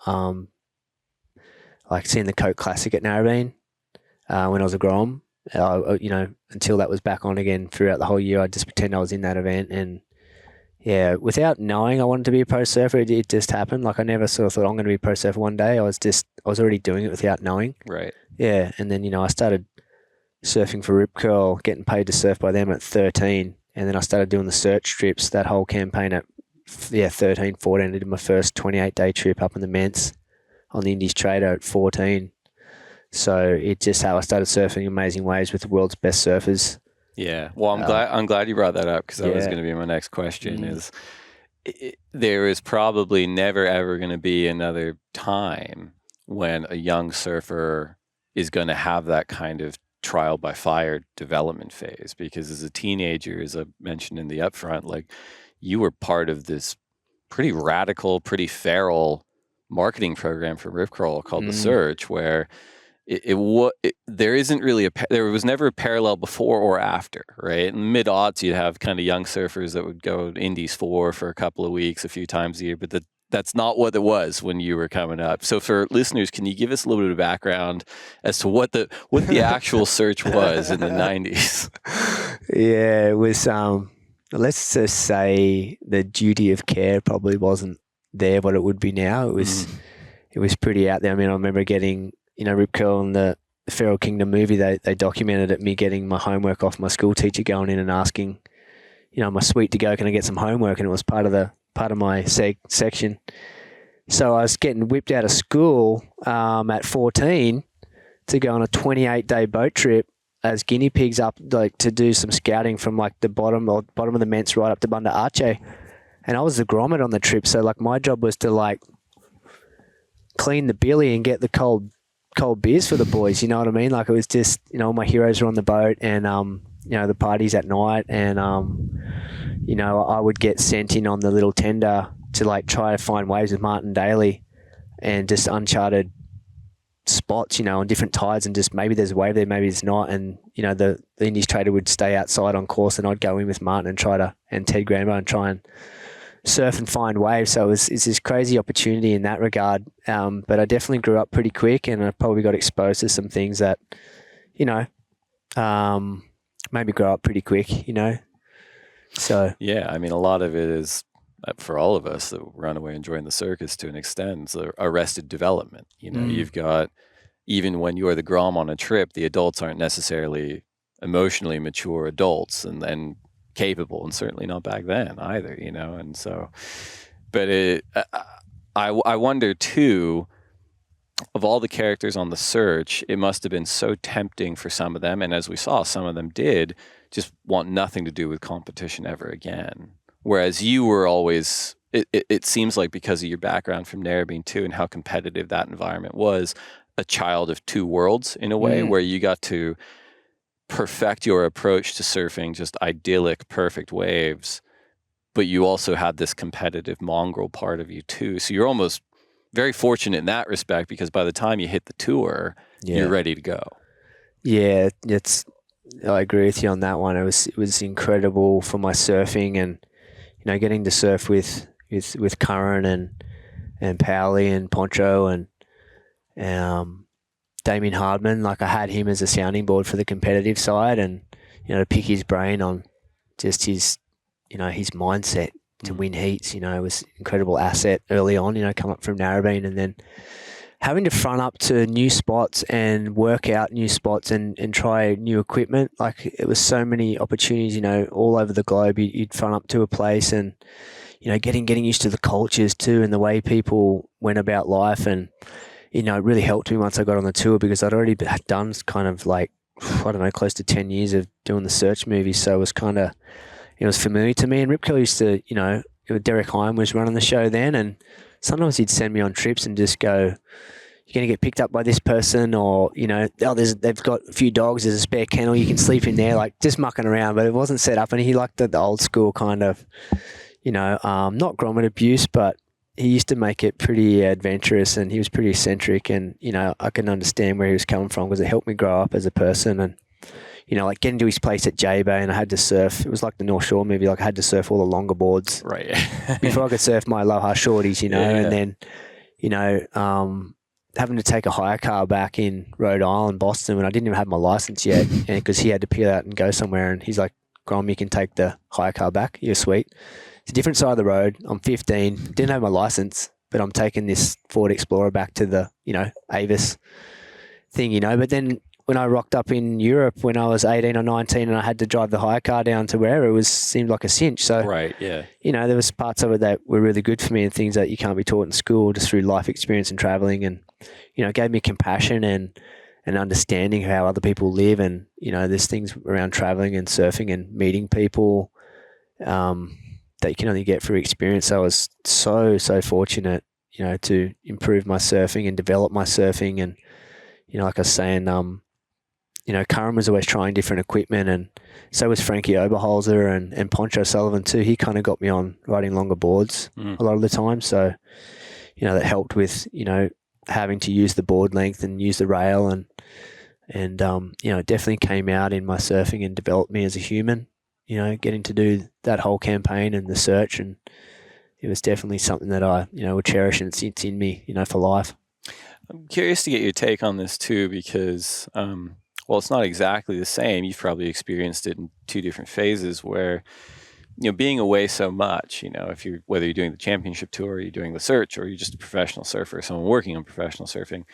like seeing the Coke Classic at Narrabeen when I was a grom. You know, until that was back on again throughout the whole year, I'd just pretend I was in that event. And yeah, without knowing I wanted to be a pro surfer, it just happened. Like I never sort of thought I'm going to be a pro surfer one day. I was already doing it without knowing. Right. Yeah, and then, you know, I started surfing for Rip Curl, getting paid to surf by them at 13, and then I started doing the search trips, that whole campaign at 13, 14. I did my first 28-day trip up in the Ments on the Indies Trader at 14. So it's just how I started surfing amazing waves with the world's best surfers. Yeah. Well, I'm glad you brought that up, because that was going to be my next question. Is there is probably never ever going to be another time when a young surfer is going to have that kind of trial by fire development phase, because as a teenager, as I mentioned in the upfront, like you were part of this pretty radical, pretty feral marketing program for Rip Curl called The Search, where there isn't really there was never a parallel before or after, right? In mid-aughts, you'd have kind of young surfers that would go to Indies for a couple of weeks, a few times a year, but that's not what it was when you were coming up. So for listeners, can you give us a little bit of background as to what the actual search was in the 90s? Yeah, it was, let's just say the duty of care probably wasn't there what it would be now. It was pretty out there. I mean, I remember getting, you know, Rip Curl and the Feral Kingdom movie, they documented it, me getting my homework off my school teacher, going in and asking, you know, am I sweet to go? Can I get some homework? And it was part of my section. So I was getting whipped out of school at 14 to go on a 28-day boat trip as guinea pigs up, like, to do some scouting from like the bottom of the Ments right up to Bunda Aceh. And I was the grommet on the trip, so like my job was to like clean the billy and get the cold beers for the boys, you know what I mean? Like it was just, you know, all my heroes were on the boat, and the parties at night, and I would get sent in on the little tender to like try to find waves with Martin Daly, and just uncharted spots, on different tides, and just maybe there's a wave there, maybe it's not, and the Indies trader would stay outside on course, and I'd go in with Martin and Ted Grambo and try and surf and find waves. So it's this crazy opportunity in that regard. But I definitely grew up pretty quick, and I probably got exposed to some things that, made me grow up pretty quick, So yeah, I mean, a lot of it is for all of us that run away enjoying the circus to an extent, it's arrested development. You've got, even when you're the grom on a trip, the adults aren't necessarily emotionally mature adults and capable, and certainly not back then either, and so, but I wonder too, of all the characters on the search, it must have been so tempting for some of them, and as we saw, some of them did just want nothing to do with competition ever again. Whereas you were always, it seems like, because of your background from Narrabeen too, and how competitive that environment was, a child of two worlds in a way, where you got to perfect your approach to surfing, just idyllic, perfect waves, but you also had this competitive mongrel part of you too. So you're almost very fortunate in that respect, because by the time you hit the tour, you're ready to go. Yeah, I agree with you on that one. It was incredible for my surfing, and getting to surf with Curran and Powley and Poncho and Damien Hardman. Like, I had him as a sounding board for the competitive side, and to pick his brain on just his mindset to win heats. It was an incredible asset early on. Come up from Narrabeen, and then having to front up to new spots and work out new spots and try new equipment. Like, it was so many opportunities, all over the globe. You'd front up to a place, and, getting used to the cultures too, and the way people went about life. And, it really helped me once I got on the tour, because I'd already done kind of like, I don't know, close to 10 years of doing the search movies. So it was it was familiar to me. And Rip Kelly used to, Derek Heim was running the show then, and sometimes he'd send me on trips and just go, you're going to get picked up by this person, or, they've got a few dogs, there's a spare kennel, you can sleep in there, like just mucking around. But it wasn't set up, and he liked the old school kind of, not grommet abuse, but he used to make it pretty adventurous, and he was pretty eccentric, and, I can understand where he was coming from, because it helped me grow up as a person. And, like getting to his place at J-Bay, and I had to surf. It was like the North Shore movie. Like, I had to surf all the longer boards before I could surf my Aloha shorties, and then, having to take a hire car back in Rhode Island, Boston, when I didn't even have my license yet, and because he had to peel out and go somewhere, and he's like, Grom, you can take the hire car back. You're sweet. It's a different side of the road. I'm 15, didn't have my license, but I'm taking this Ford Explorer back to the, Avis thing, But then when I rocked up in Europe when I was 18 or 19, and I had to drive the hire car down to wherever, it seemed like a cinch. So, there was parts of it that were really good for me, and things that you can't be taught in school, just through life experience and traveling, and, it gave me compassion and understanding how other people live. And, there's things around traveling and surfing and meeting people that you can only get through experience. So I was so fortunate, to improve my surfing and develop my surfing. And, like I was saying, Curran was always trying different equipment, and so was Frankie Oberholzer and Poncho Sullivan too. He kind of got me on riding longer boards a lot of the time. So, that helped with, having to use the board length and use the rail, and it definitely came out in my surfing and developed me as a human, getting to do that whole campaign and the search. And it was definitely something that I, would cherish, and it sits in me, for life. I'm curious to get your take on this too, because, well, it's not exactly the same. You've probably experienced it in two different phases where, being away so much, whether you're doing the championship tour, or you're doing the search, or you're just a professional surfer, someone working on professional surfing,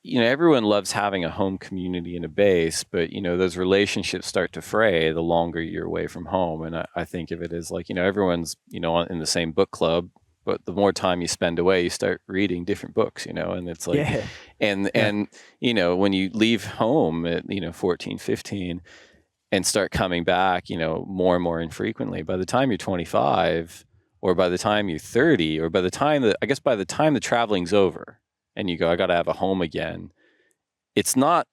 everyone loves having a home community and a base, but, those relationships start to fray the longer you're away from home. And I think of it as like, everyone's, in the same book club, but the more time you spend away, you start reading different books, and it's like, and when you leave home at, 14, 15 and start coming back, more and more infrequently, by the time you're 25, or by the time you're 30, or by the time the traveling's over and you go, I got to have a home again, it's not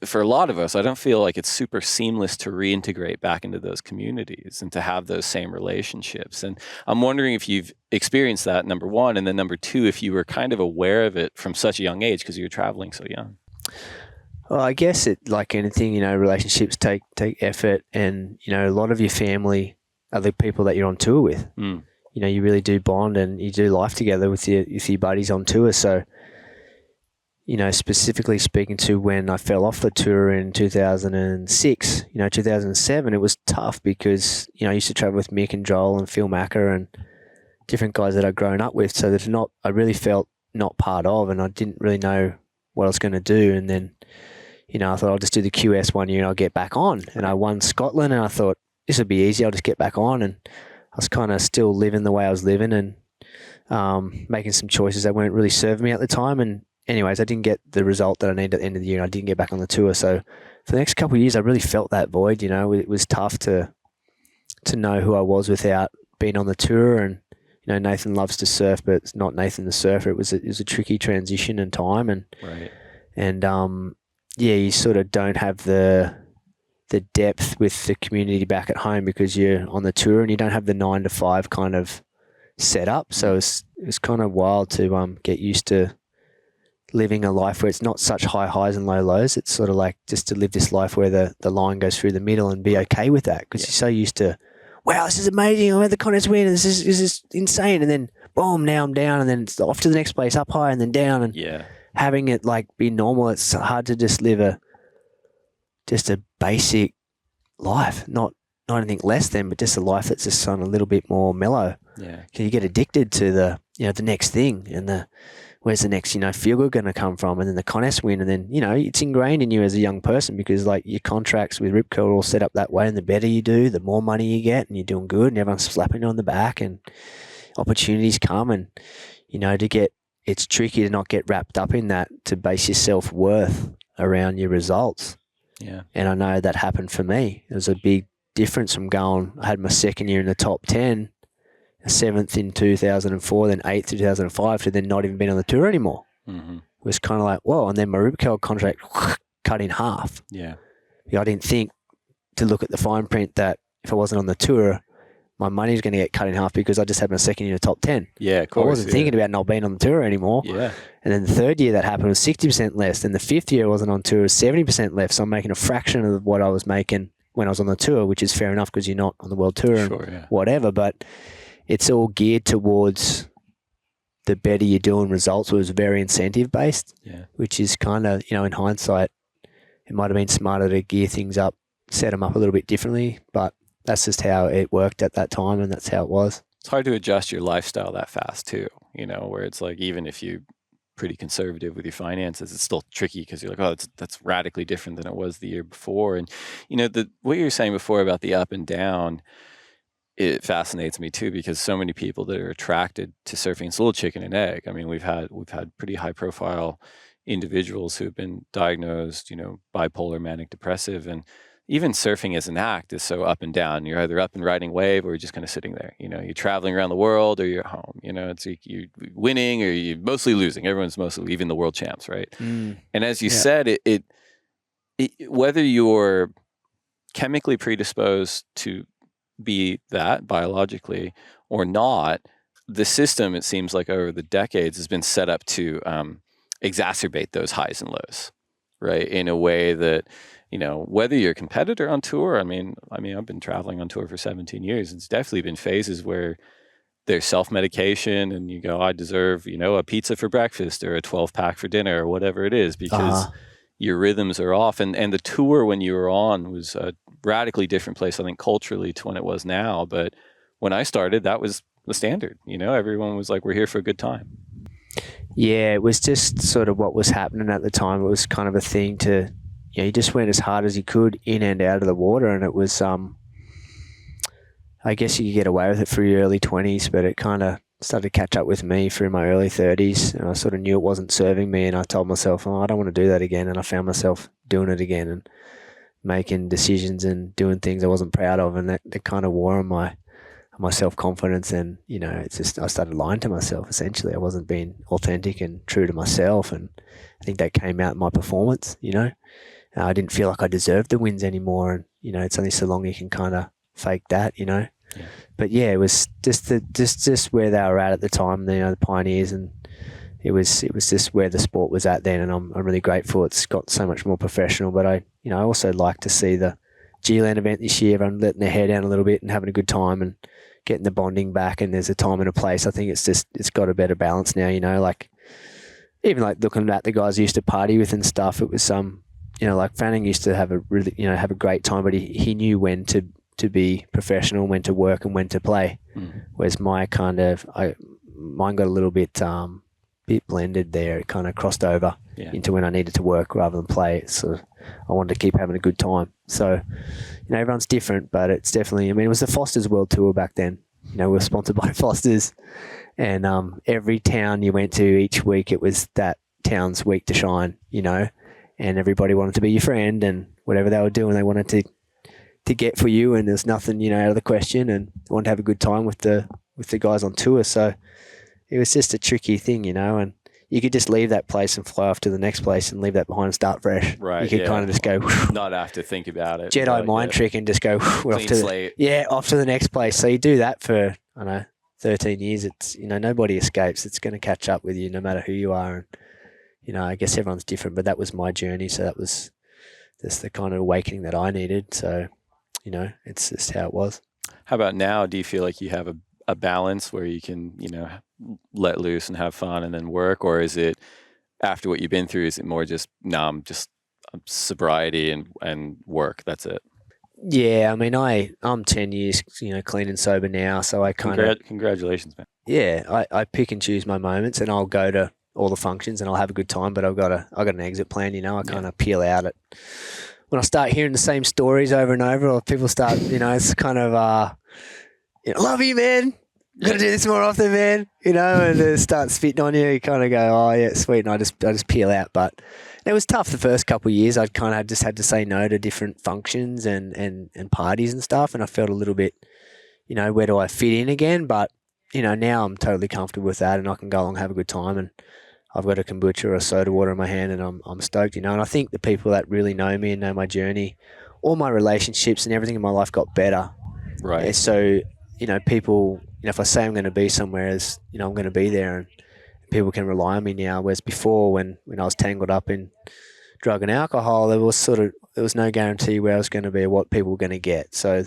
for a lot of us, I don't feel like it's super seamless to reintegrate back into those communities and to have those same relationships. And I'm wondering if you've experienced that, number one, and then number two, if you were kind of aware of it from such a young age because you were traveling so young. Well, I guess it, like anything, relationships take effort, and a lot of your family are the people that you're on tour with. You really do bond and you do life together with your buddies on tour. So, specifically speaking to when I fell off the tour in 2006, 2007, it was tough because, I used to travel with Mick and Joel and Phil Macker and different guys that I'd grown up with. So I really felt not part of, and I didn't really know what I was going to do. And then, I thought I'll just do the QS one year and I'll get back on. And I won Scotland and I thought this would be easy. I'll just get back on. And I was kind of still living the way I was living and making some choices that weren't really serving me at the time. And anyways, I didn't get the result that I needed at the end of the year, and I didn't get back on the tour. So for the next couple of years, I really felt that void. It was tough to know who I was without being on the tour. And Nathan loves to surf, but it's not Nathan the surfer. It was a tricky transition and time, and right. And you sort of don't have the depth with the community back at home because you're on the tour and you don't have the 9 to 5 kind of setup. So it's kind of wild to get used to living a life where it's not such high highs and low lows. It's sort of like just to live this life where the line goes through the middle and be okay with that, because you're so used to, wow, this is amazing, I had the contest win, this is insane, and then boom, now I'm down, and then it's off to the next place, up high and then down, and having it like be normal. It's hard to just live a basic life, not anything less than, but just a life that's just on a little bit more mellow. Yeah, you get addicted to the the next thing, and where's the next feel good going to come from, and then the contest win, and then it's ingrained in you as a young person because like your contracts with Rip Curl are all set up that way, and the better you do, the more money you get, and you're doing good, and everyone's slapping you on the back, and opportunities come, and it's tricky to not get wrapped up in that, to base your self-worth around your results. Yeah. And I know that happened for me. It was a big difference from I had my second year in the top 10, 7th in 2004, then 8th in 2005, to then not even being on the tour anymore. Mm-hmm. It was kind of like, whoa. And then my Rip Curl contract cut in half. Yeah. I didn't think to look at the fine print that if I wasn't on the tour, my money was going to get cut in half because I just had my second year in the top 10. Yeah, of course. I wasn't thinking about not being on the tour anymore. Yeah. And then the third year that happened was 60% less. Then the fifth year I wasn't on tour, was 70% less. So I'm making a fraction of what I was making when I was on the tour, which is fair enough because you're not on the world tour and whatever. But it's all geared towards the better you do in results. It was very incentive based, which is kind of, in hindsight, it might have been smarter to gear things up, set them up a little bit differently. But that's just how it worked at that time, and that's how it was. It's hard to adjust your lifestyle that fast too, where it's like, even if you're pretty conservative with your finances, it's still tricky because you're like, oh, that's radically different than it was the year before. And, what you were saying before about the up and down, it fascinates me too, because so many people that are attracted to surfing, it's a little chicken and egg. I mean, we've had pretty high profile individuals who have been diagnosed, bipolar, manic depressive, and even surfing as an act is so up and down. You're either up and riding wave, or you're just kind of sitting there. You're traveling around the world, or you're at home. It's like you're winning, or you're mostly losing. Everyone's mostly leaving the world champs, right? And as you said, it whether you're chemically predisposed to be that biologically or not, the system, it seems like over the decades, has been set up to exacerbate those highs and lows, right? In a way that, whether you're a competitor on tour, I mean, I've been traveling on tour for 17 years. It's definitely been phases where there's self-medication and you go, I deserve, a pizza for breakfast or a 12-pack for dinner or whatever it is, because your rhythms are off. And the tour when you were on was a radically different place, I think, culturally to when it was now. But when I started, that was the standard. Everyone was like, we're here for a good time. Yeah, it was just sort of what was happening at the time. It was kind of a thing to, you just went as hard as you could in and out of the water. And it was, I guess you could get away with it through your early 20s, but it kind of started to catch up with me through my early 30s. And I sort of knew it wasn't serving me. And I told myself, I don't want to do that again. And I found myself doing it again and making decisions and doing things I wasn't proud of. And that kind of wore on my self-confidence. And, it's just, I started lying to myself, essentially. I wasn't being authentic and true to myself. And I think that came out in my performance, I didn't feel like I deserved the wins anymore. And, it's only so long you can kind of fake that, Yeah. But yeah, it was just where they were at the time, the Pioneers, and it was just where the sport was at then. And I'm really grateful. It's got so much more professional. But I also like to see the G-Land event this year, everyone letting their hair down a little bit and having a good time and getting the bonding back. And there's a time and a place. I think it's got a better balance now. Like even like looking at the guys I used to party with and stuff. It was like Fanning used to have a really have a great time, but he knew when to be professional, when to work, and when to play. Whereas mine got a little bit blended there. It kind of crossed over into when I needed to work rather than play. So I wanted to keep having a good time. So everyone's different, but it's definitely. It was the Foster's World Tour back then. We were sponsored by Foster's, and every town you went to each week, it was that town's week to shine. And everybody wanted to be your friend, and whatever they were doing, they wanted to get for you, and there's nothing out of the question, and they wanted to have a good time with the guys on tour. So it was just a tricky thing, and you could just leave that place and fly off to the next place and leave that behind and start fresh. Right. You could kind of just go not have to think about it. Jedi mind trick and just go off to the next place. So you do that for 13 years. It's nobody escapes. It's going to catch up with you no matter who you are. And I guess everyone's different, but that was my journey. So that was just the kind of awakening that I needed. So it's just how it was. How about now? Do you feel like you have a balance where you can let loose and have fun and then work, or is it after what you've been through? Is it more just I'm sobriety and work? That's it. Yeah, I'm 10 years clean and sober now, so I kind of congratulations, man. Yeah, I pick and choose my moments, and I'll go to all the functions and I'll have a good time, but I've got an exit plan. I kind of peel out it when I start hearing the same stories over and over, or people start it's kind of love you, man. Gotta do this more often, man. And they start spitting on you. You kind of go, oh yeah, sweet, and I just peel out. But it was tough the first couple of years. I kind of just had to say no to different functions and parties and stuff, and I felt a little bit, where do I fit in again? But now I'm totally comfortable with that, and I can go along and have a good time. And I've got a kombucha or a soda water in my hand, and I'm stoked. And I think the people that really know me and know my journey, all my relationships and everything in my life got better. Right. And so people. If I say I'm going to be somewhere, I'm going to be there, and people can rely on me now. Whereas before, when I was tangled up in drug and alcohol, there was no guarantee where I was going to be or what people were going to get. So,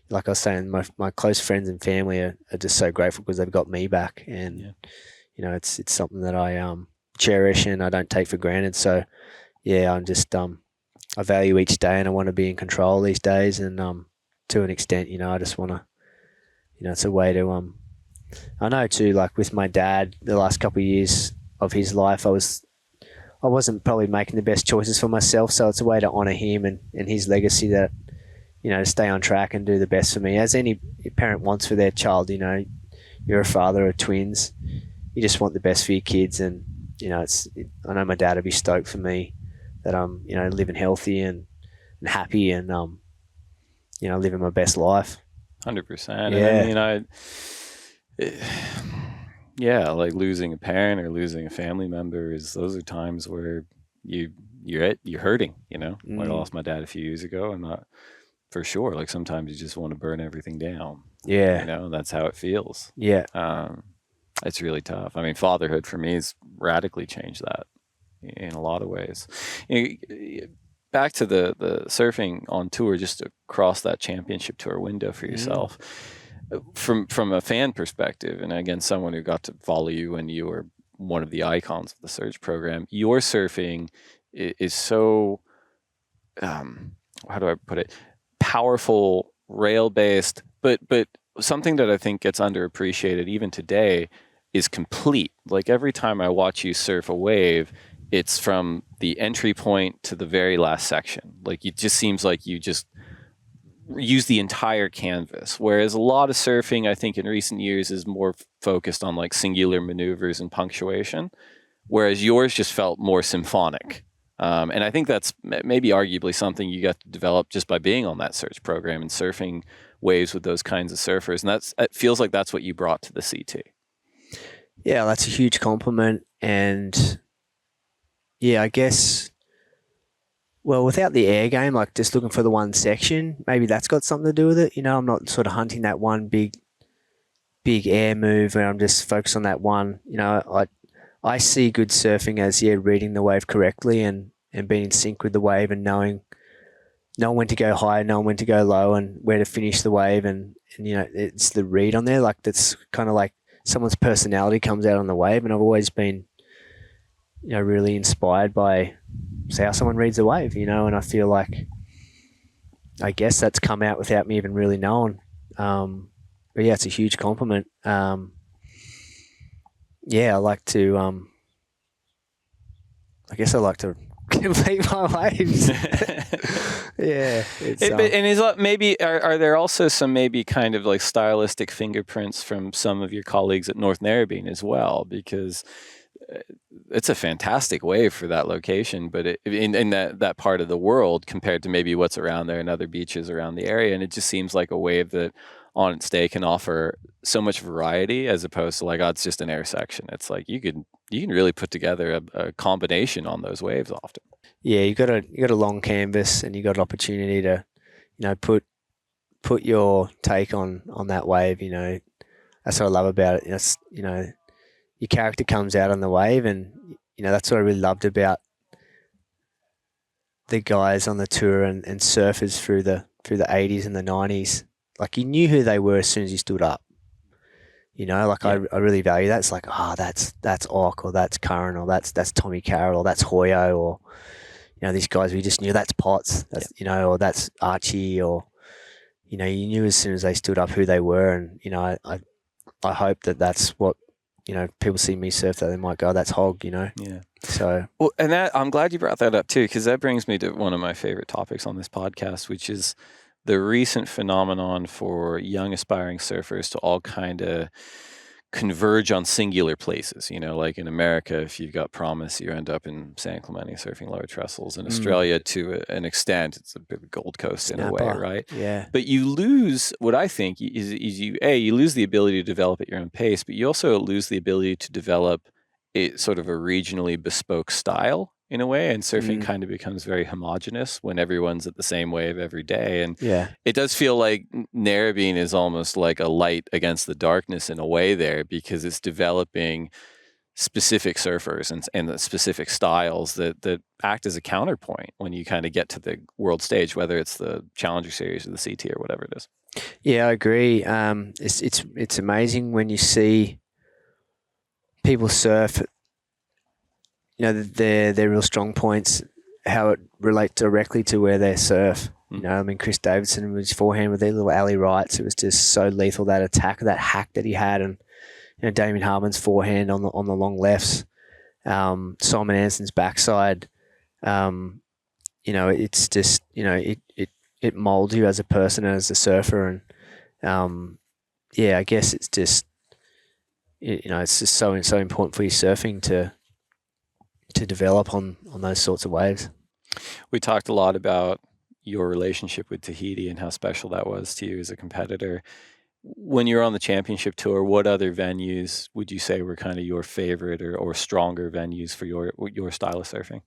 like I was saying, my close friends and family are just so grateful because they've got me back, and it's something that I cherish and I don't take for granted. So, yeah, I'm just I value each day, and I want to be in control these days, and to an extent, I just want to. It's a way to, I know too, like with my dad, the last couple of years of his life, I wasn't probably making the best choices for myself. So it's a way to honour him and his legacy that, to stay on track and do the best for me, as any parent wants for their child. You're a father of twins. You just want the best for your kids. And, I know my dad would be stoked for me that I'm, living healthy and happy and, living my best life. 100%. Yeah, like losing a parent or losing a family member those are times where you're hurting. I lost my dad a few years ago, and not for sure. Like sometimes you just want to burn everything down. Yeah, that's how it feels. Yeah, it's really tough. Fatherhood for me has radically changed that in a lot of ways. Back to the surfing on tour, just across that championship tour window for yourself, from a fan perspective, and again, someone who got to follow you when you were one of the icons of the Surge program, your surfing is so, how do I put it, powerful, rail-based, but something that I think gets underappreciated even today is complete. Like every time I watch you surf a wave, it's from the entry point to the very last section. Like it just seems like you just use the entire canvas. Whereas a lot of surfing, I think in recent years, is more focused on like singular maneuvers and punctuation. Whereas yours just felt more symphonic. And I think that's maybe arguably something you got to develop just by being on that Surge program and surfing waves with those kinds of surfers. And it feels like that's what you brought to the CT. Yeah, that's a huge compliment. And yeah, I guess Well, without the air game, like just looking for the one section, maybe that's got something to do with it. You know, I'm not sort of hunting that one big air move where I'm just focused on that one. You know, I see good surfing as, reading the wave correctly and being in sync with the wave and knowing when to go high, knowing when to go low and where to finish the wave. And you know, it's the read on there. Like that's kind of like someone's personality comes out on the wave. And I've always been, you know, really inspired by how someone reads the wave, you know, and I feel like, I guess that's come out without me even really knowing. But yeah, it's a huge compliment. I like to, I guess I like to complete my waves. Yeah. And is maybe are there also some maybe kind of like stylistic fingerprints from some of your colleagues at North Narrabeen as well? Because it's a fantastic wave for that location, but in that part of the world compared to maybe what's around there and other beaches around the area. And it just seems like a wave that on its day can offer so much variety as opposed to like, it's just an air section. It's like you can really put together a combination on those waves often. Yeah, you got a long canvas and you got an opportunity to, you know, put your take on that wave. You know, that's what I love about it. It's, you know, your character comes out on the wave, and you know that's what I really loved about the guys on the tour and surfers through the 80s and the 90s. Like you knew who they were as soon as you stood up. You know, like I really value that. It's like, that's Ock, or that's Curran, or that's Tommy Carroll, or that's Hoyo, or you know, these guys we just knew that's Potts, that's you know, or that's Archie, or you know, you knew as soon as they stood up who they were, and you know, I hope that's what, you know, people see me surf that they might go, that's Hog, you know? Yeah. So. Well, and I'm glad you brought that up too, because that brings me to one of my favorite topics on this podcast, which is the recent phenomenon for young aspiring surfers to all kind of converge on singular places. You know, like in America, if you've got Promise, you end up in San Clemente surfing lower trestles. In Australia, to an extent, it's a bit of Gold Coast in a way, right? Yeah. But you lose, what I think is you lose the ability to develop at your own pace, but you also lose the ability to develop a sort of a regionally bespoke style in a way, and surfing kind of becomes very homogenous when everyone's at the same wave every day. And it does feel like Narrabeen is almost like a light against the darkness in a way there, because it's developing specific surfers and the specific styles that act as a counterpoint when you kind of get to the world stage, whether it's the Challenger Series or the CT or whatever it is. Yeah, I agree. It's amazing when you see people surf, you know, their real strong points, how it relates directly to where they surf. You know, I mean, Chris Davidson with his forehand with their little alley rights, it was just so lethal, that attack, that hack that he had. And, you know, Damien Harmon's forehand on the long lefts, Simon Anderson's backside, you know, it's just, you know, it molds you as a person and as a surfer. And, I guess it's just, you know, it's just so important for your surfing to develop on those sorts of waves. We talked a lot about your relationship with Tahiti and how special that was to you as a competitor. When you're on the championship tour, what other venues would you say were kind of your favorite or stronger venues for your style of surfing?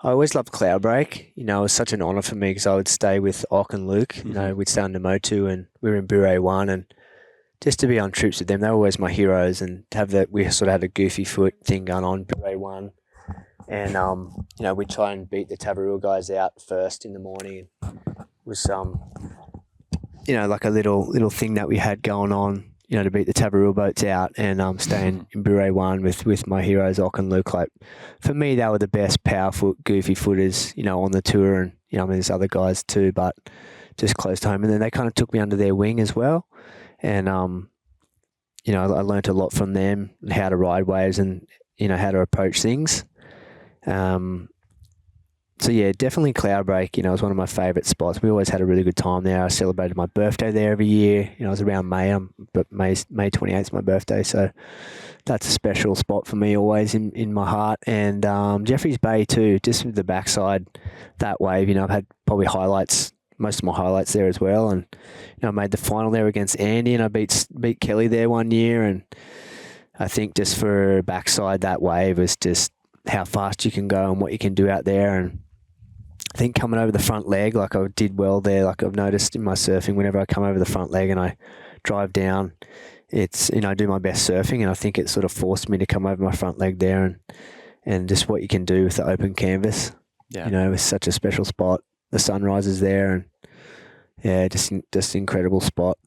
I always loved Cloudbreak. You know, it was such an honor for me because I would stay with Ock and Luke. You know, we'd stay on Namotu and we were in Bure 1, and just to be on trips with them, they were always my heroes, and to have that, we sort of had a goofy foot thing going on Bure 1. And, you know, we'd try and beat the Tabarua guys out first in the morning. It was, you know, like a little thing that we had going on, you know, to beat the Tabarua boats out, and staying in Bure 1 with my heroes, Ock and Luke. Like, for me, they were the best power foot, goofy footers, you know, on the tour. And, you know, I mean, there's other guys too, but just close to home. And then they kind of took me under their wing as well. And, you know, I learned a lot from them, how to ride waves and, you know, how to approach things. So yeah, definitely Cloudbreak, you know, was one of my favourite spots. We always had a really good time there. I celebrated my birthday there every year. You know, it was around May, but May 28th is my birthday, so that's a special spot for me always in my heart. And Jeffreys Bay too, just with the backside, that wave, you know, I've had probably most of my highlights there as well. And, you know, I made the final there against Andy, and I beat Kelly there one year. And I think just for backside, that wave was just how fast you can go and what you can do out there. And I think coming over the front leg, like I did well there. Like I've noticed in my surfing, whenever I come over the front leg and I drive down, it's, I do my best surfing, and I think it sort of forced me to come over my front leg there, and just what you can do with the open canvas. Yeah. It's such a special spot. The sunrise is there, and yeah, just incredible spot.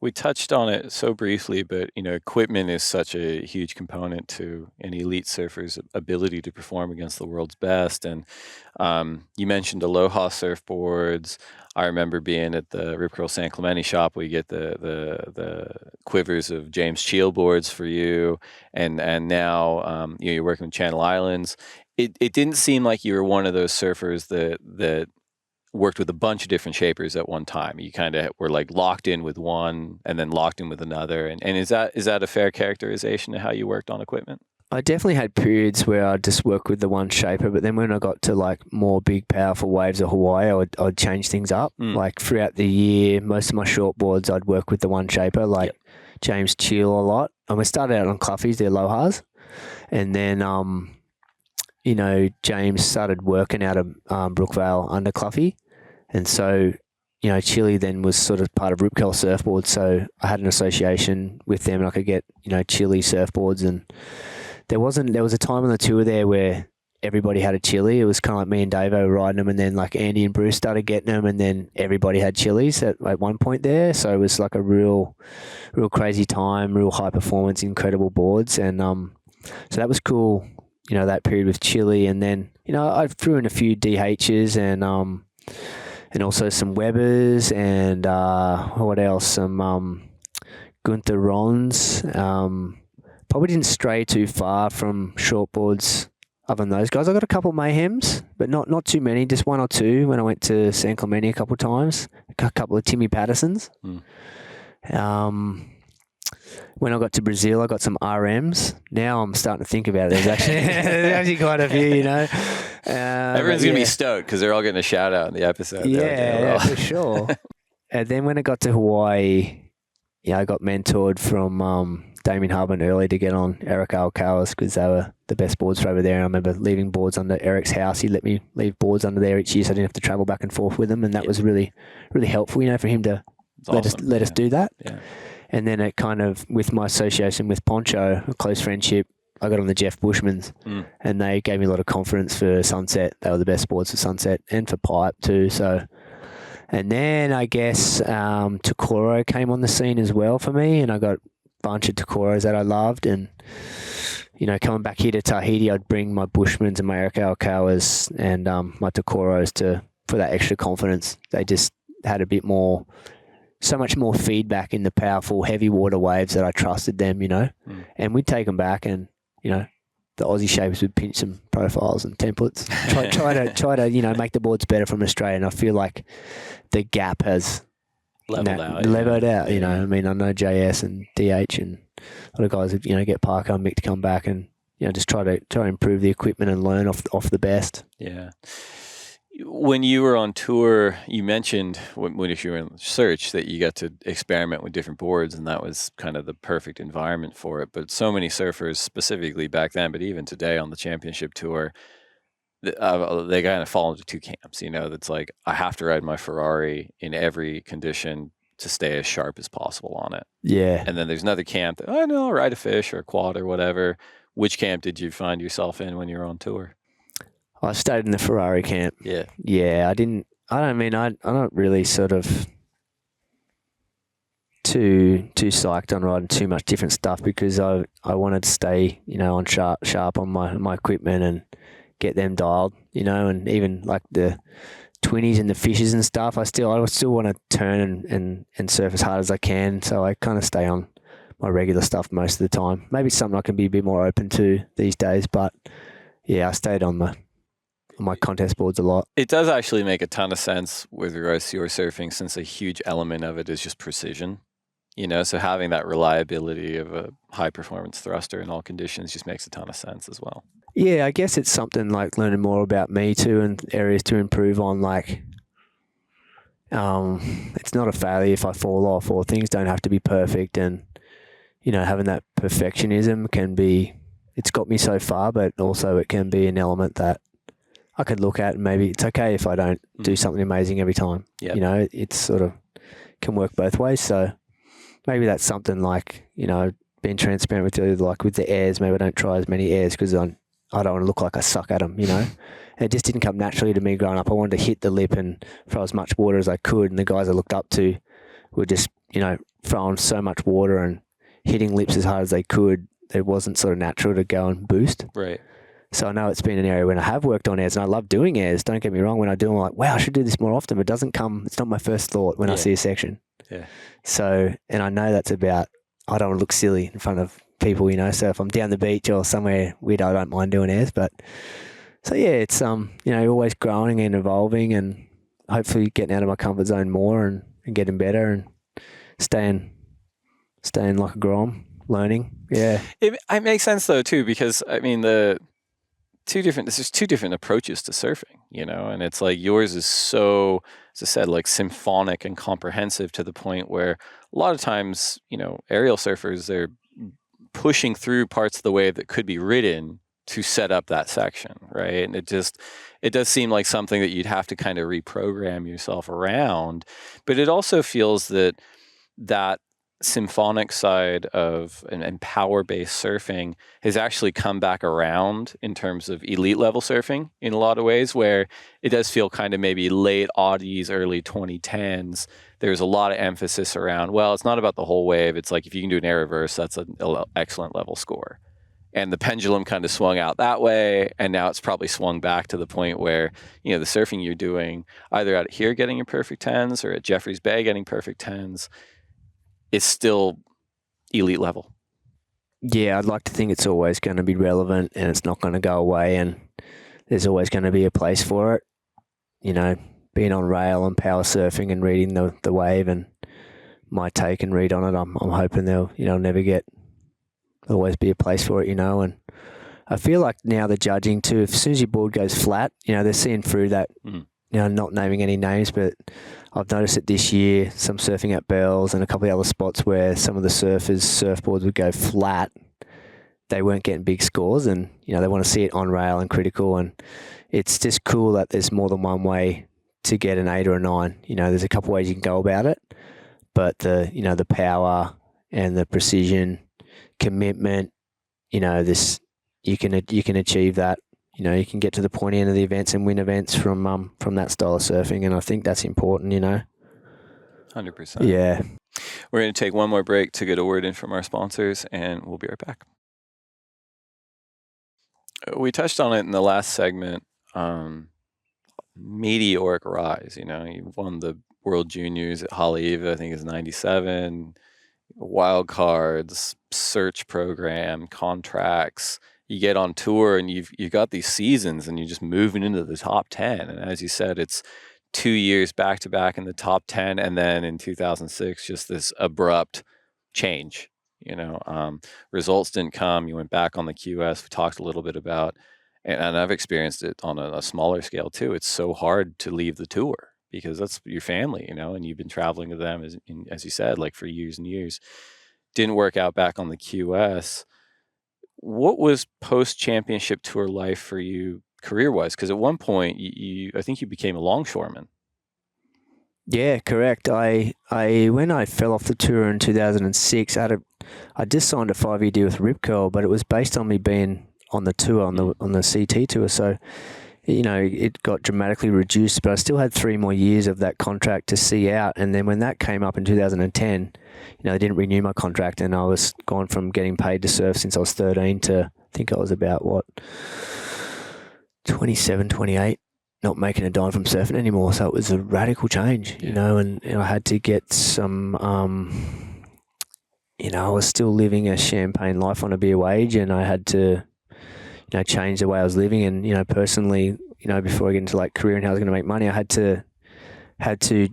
We touched on it so briefly, but equipment is such a huge component to an elite surfer's ability to perform against the world's best. And you mentioned Aloha surfboards. I remember being at the Rip Curl San Clemente shop. We get the quivers of James Cheel boards for you, and now you're working with Channel Islands. It didn't seem like you were one of those surfers that worked with a bunch of different shapers at one time. You kind of were like locked in with one and then locked in with another. And is that a fair characterization of how you worked on equipment? I definitely had periods where I'd just work with the one shaper, but then when I got to like more big, powerful waves of Hawaii, I'd change things up. Like throughout the year, most of my shortboards, I'd work with the one shaper, like James Cheel a lot. And we started out on Cluffies, the Alohas. And then, James started working out of Brookvale under Cluffy. And so, Chile then was sort of part of Rip Curl Surfboards. So I had an association with them, and I could get, Chile surfboards. And there was a time on the tour there where everybody had a Chile. It was kind of like me and Davo riding them, and then like Andy and Bruce started getting them, and then everybody had Chiles at one point there. So it was like a real crazy time, real high performance, incredible boards. And so that was cool, that period with Chile. And then, I threw in a few DHs and also some Webbers and what else? Some Gunther Rons. Probably didn't stray too far from shortboards other than those guys. I got a couple Mayhems, but not too many, just one or two when I went to San Clemente a couple of times. A couple of Timmy Pattersons. When I got to Brazil, I got some RMs. Now I'm starting to think about it. There's actually quite a few, Everyone's going to be stoked because they're all getting a shout out in the episode. Yeah, for sure. And then when I got to Hawaii, I got mentored from Damien Harbin early to get on Eric Alcalas because they were the best boards for over there. And I remember leaving boards under Eric's house. He let me leave boards under there each year so I didn't have to travel back and forth with them. And that was really, really helpful, for him to let us do that. Yeah. And then it kind of, with my association with Poncho, a close friendship, I got on the Jeff Bushmans, and they gave me a lot of confidence for Sunset. They were the best boards for Sunset and for Pipe too. So, and then I guess Takoro came on the scene as well for me, and I got a bunch of Takoros that I loved. And coming back here to Tahiti, I'd bring my Bushmans and my Eric Alcawas and my Takoros for that extra confidence. They just had a bit more. So much more feedback in the powerful, heavy water waves that I trusted them, and we'd take them back, and the Aussie shapers would pinch some profiles and templates, try to make the boards better from Australia. And I feel like the gap has leveled out. I know JS and DH and a lot of guys would get Parker and Mick to come back and just try to improve the equipment and learn off the best. Yeah. When you were on tour, you mentioned when you were in search that you got to experiment with different boards, and that was kind of the perfect environment for it. But so many surfers, specifically back then, but even today on the championship tour, they kind of fall into two camps. That's like, I have to ride my Ferrari in every condition to stay as sharp as possible on it. Yeah. And then there's another camp that, I'll ride a fish or a quad or whatever. Which camp did you find yourself in when you were on tour? I stayed in the Ferrari camp. Yeah. Yeah, I'm not really sort of too psyched on riding too much different stuff because I wanted to stay, on sharp on my equipment and get them dialed, and even like the 20s and the fishes and stuff, I still want to turn and surf as hard as I can. So I kind of stay on my regular stuff most of the time. Maybe it's something I can be a bit more open to these days, but yeah, I stayed on my contest boards a lot. It does actually make a ton of sense with regards to your surfing, since a huge element of it is just precision. So having that reliability of a high performance thruster in all conditions just makes a ton of sense as well. Yeah, I guess it's something like learning more about me too and areas to improve on. Like, it's not a failure if I fall off, or things don't have to be perfect. And, having that perfectionism it's got me so far, but also it can be an element that I could look at, and maybe it's okay if I don't do something amazing every time. Yep. You know, it's sort of can work both ways. So maybe that's something like, you know, being transparent with you, like with the airs. Maybe I don't try as many airs because I don't want to look like I suck at them, you know. And it just didn't come naturally to me growing up. I wanted to hit the lip and throw as much water as I could, and the guys I looked up to were just, you know, throwing so much water and hitting lips as hard as they could. It wasn't sort of natural to go and boost. Right. So I know it's been an area when I have worked on airs, and I love doing airs. Don't get me wrong. When I do them, I'm like, wow, I should do this more often. But it doesn't come, it's not my first thought when I see a section. Yeah. So, and I know that's about, I don't want to look silly in front of people, you know. So if I'm down the beach or somewhere weird, I don't mind doing airs. But so yeah, it's, you know, always growing and evolving, and hopefully getting out of my comfort zone more and getting better and staying like a grom, learning. Yeah. It makes sense though too, because I mean there's two different approaches to surfing, you know, and it's like yours is so, as I said, like symphonic and comprehensive to the point where a lot of times, you know, aerial surfers, they're pushing through parts of the wave that could be ridden to set up that section, right? And it does seem like something that you'd have to kind of reprogram yourself around, but it also feels that symphonic side of and power-based surfing has actually come back around in terms of elite level surfing in a lot of ways, where it does feel kind of maybe late '80s, early 2010s. There's a lot of emphasis around, well, it's not about the whole wave. It's like if you can do an air reverse, that's an excellent level score. And the pendulum kind of swung out that way, and now it's probably swung back to the point where, you know, the surfing you're doing, either out here getting your perfect 10s or at Jeffreys Bay getting perfect 10s, is still elite level. Yeah, I'd like to think it's always going to be relevant and it's not going to go away, and there's always going to be a place for it. You know, being on rail and power surfing and reading the wave and my take and read on it, I'm hoping there'll always be a place for it, you know. And I feel like now the judging too, as soon as your board goes flat, you know, they're seeing through that. You know, not naming any names, but I've noticed it this year, some surfing at Bells and a couple of other spots where some of the surfers' surfboards would go flat. They weren't getting big scores, and, you know, they want to see it on rail and critical. And it's just cool that there's more than one way to get an 8 or a 9. You know, there's a couple of ways you can go about it, but the power and the precision, commitment, you know, you can achieve that. You know, you can get to the pointy end of the events and win events from that style of surfing, and I think that's important, you know. 100%. Yeah. We're going to take one more break to get a word in from our sponsors, and we'll be right back. We touched on it in the last segment, meteoric rise. You know, you won the World Juniors at Haleiwa, I think it's 97, wildcards, search program, contracts. You get on tour and you've got these seasons and you're just moving into the top 10. And as you said, it's 2 years back to back in the top 10. And then in 2006, just this abrupt change, you know, results didn't come. You went back on the QS. We talked a little bit about, and I've experienced it on a smaller scale too. It's so hard to leave the tour because that's your family, you know, and you've been traveling with them as you said, like for years and years. Didn't work out back on the QS. What was post-championship tour life for you career-wise? Because at one point, I think you became a longshoreman. Yeah, correct. I when I fell off the tour in 2006, I just signed a 5-year deal with Rip Curl, but it was based on me being on the tour, on the CT tour. So, you know, it got dramatically reduced, but I still had 3 more years of that contract to see out. And then when that came up in 2010, you know, they didn't renew my contract, and I was gone from getting paid to surf since I was 13 to, I think I was about, 27, 28, not making a dime from surfing anymore. So it was a radical change, you know, and I had to get some, you know, I was still living a champagne life on a beer wage, and I had to, you know, change the way I was living. And, you know, personally, you know, before I get into like career and how I was going to make money, I had to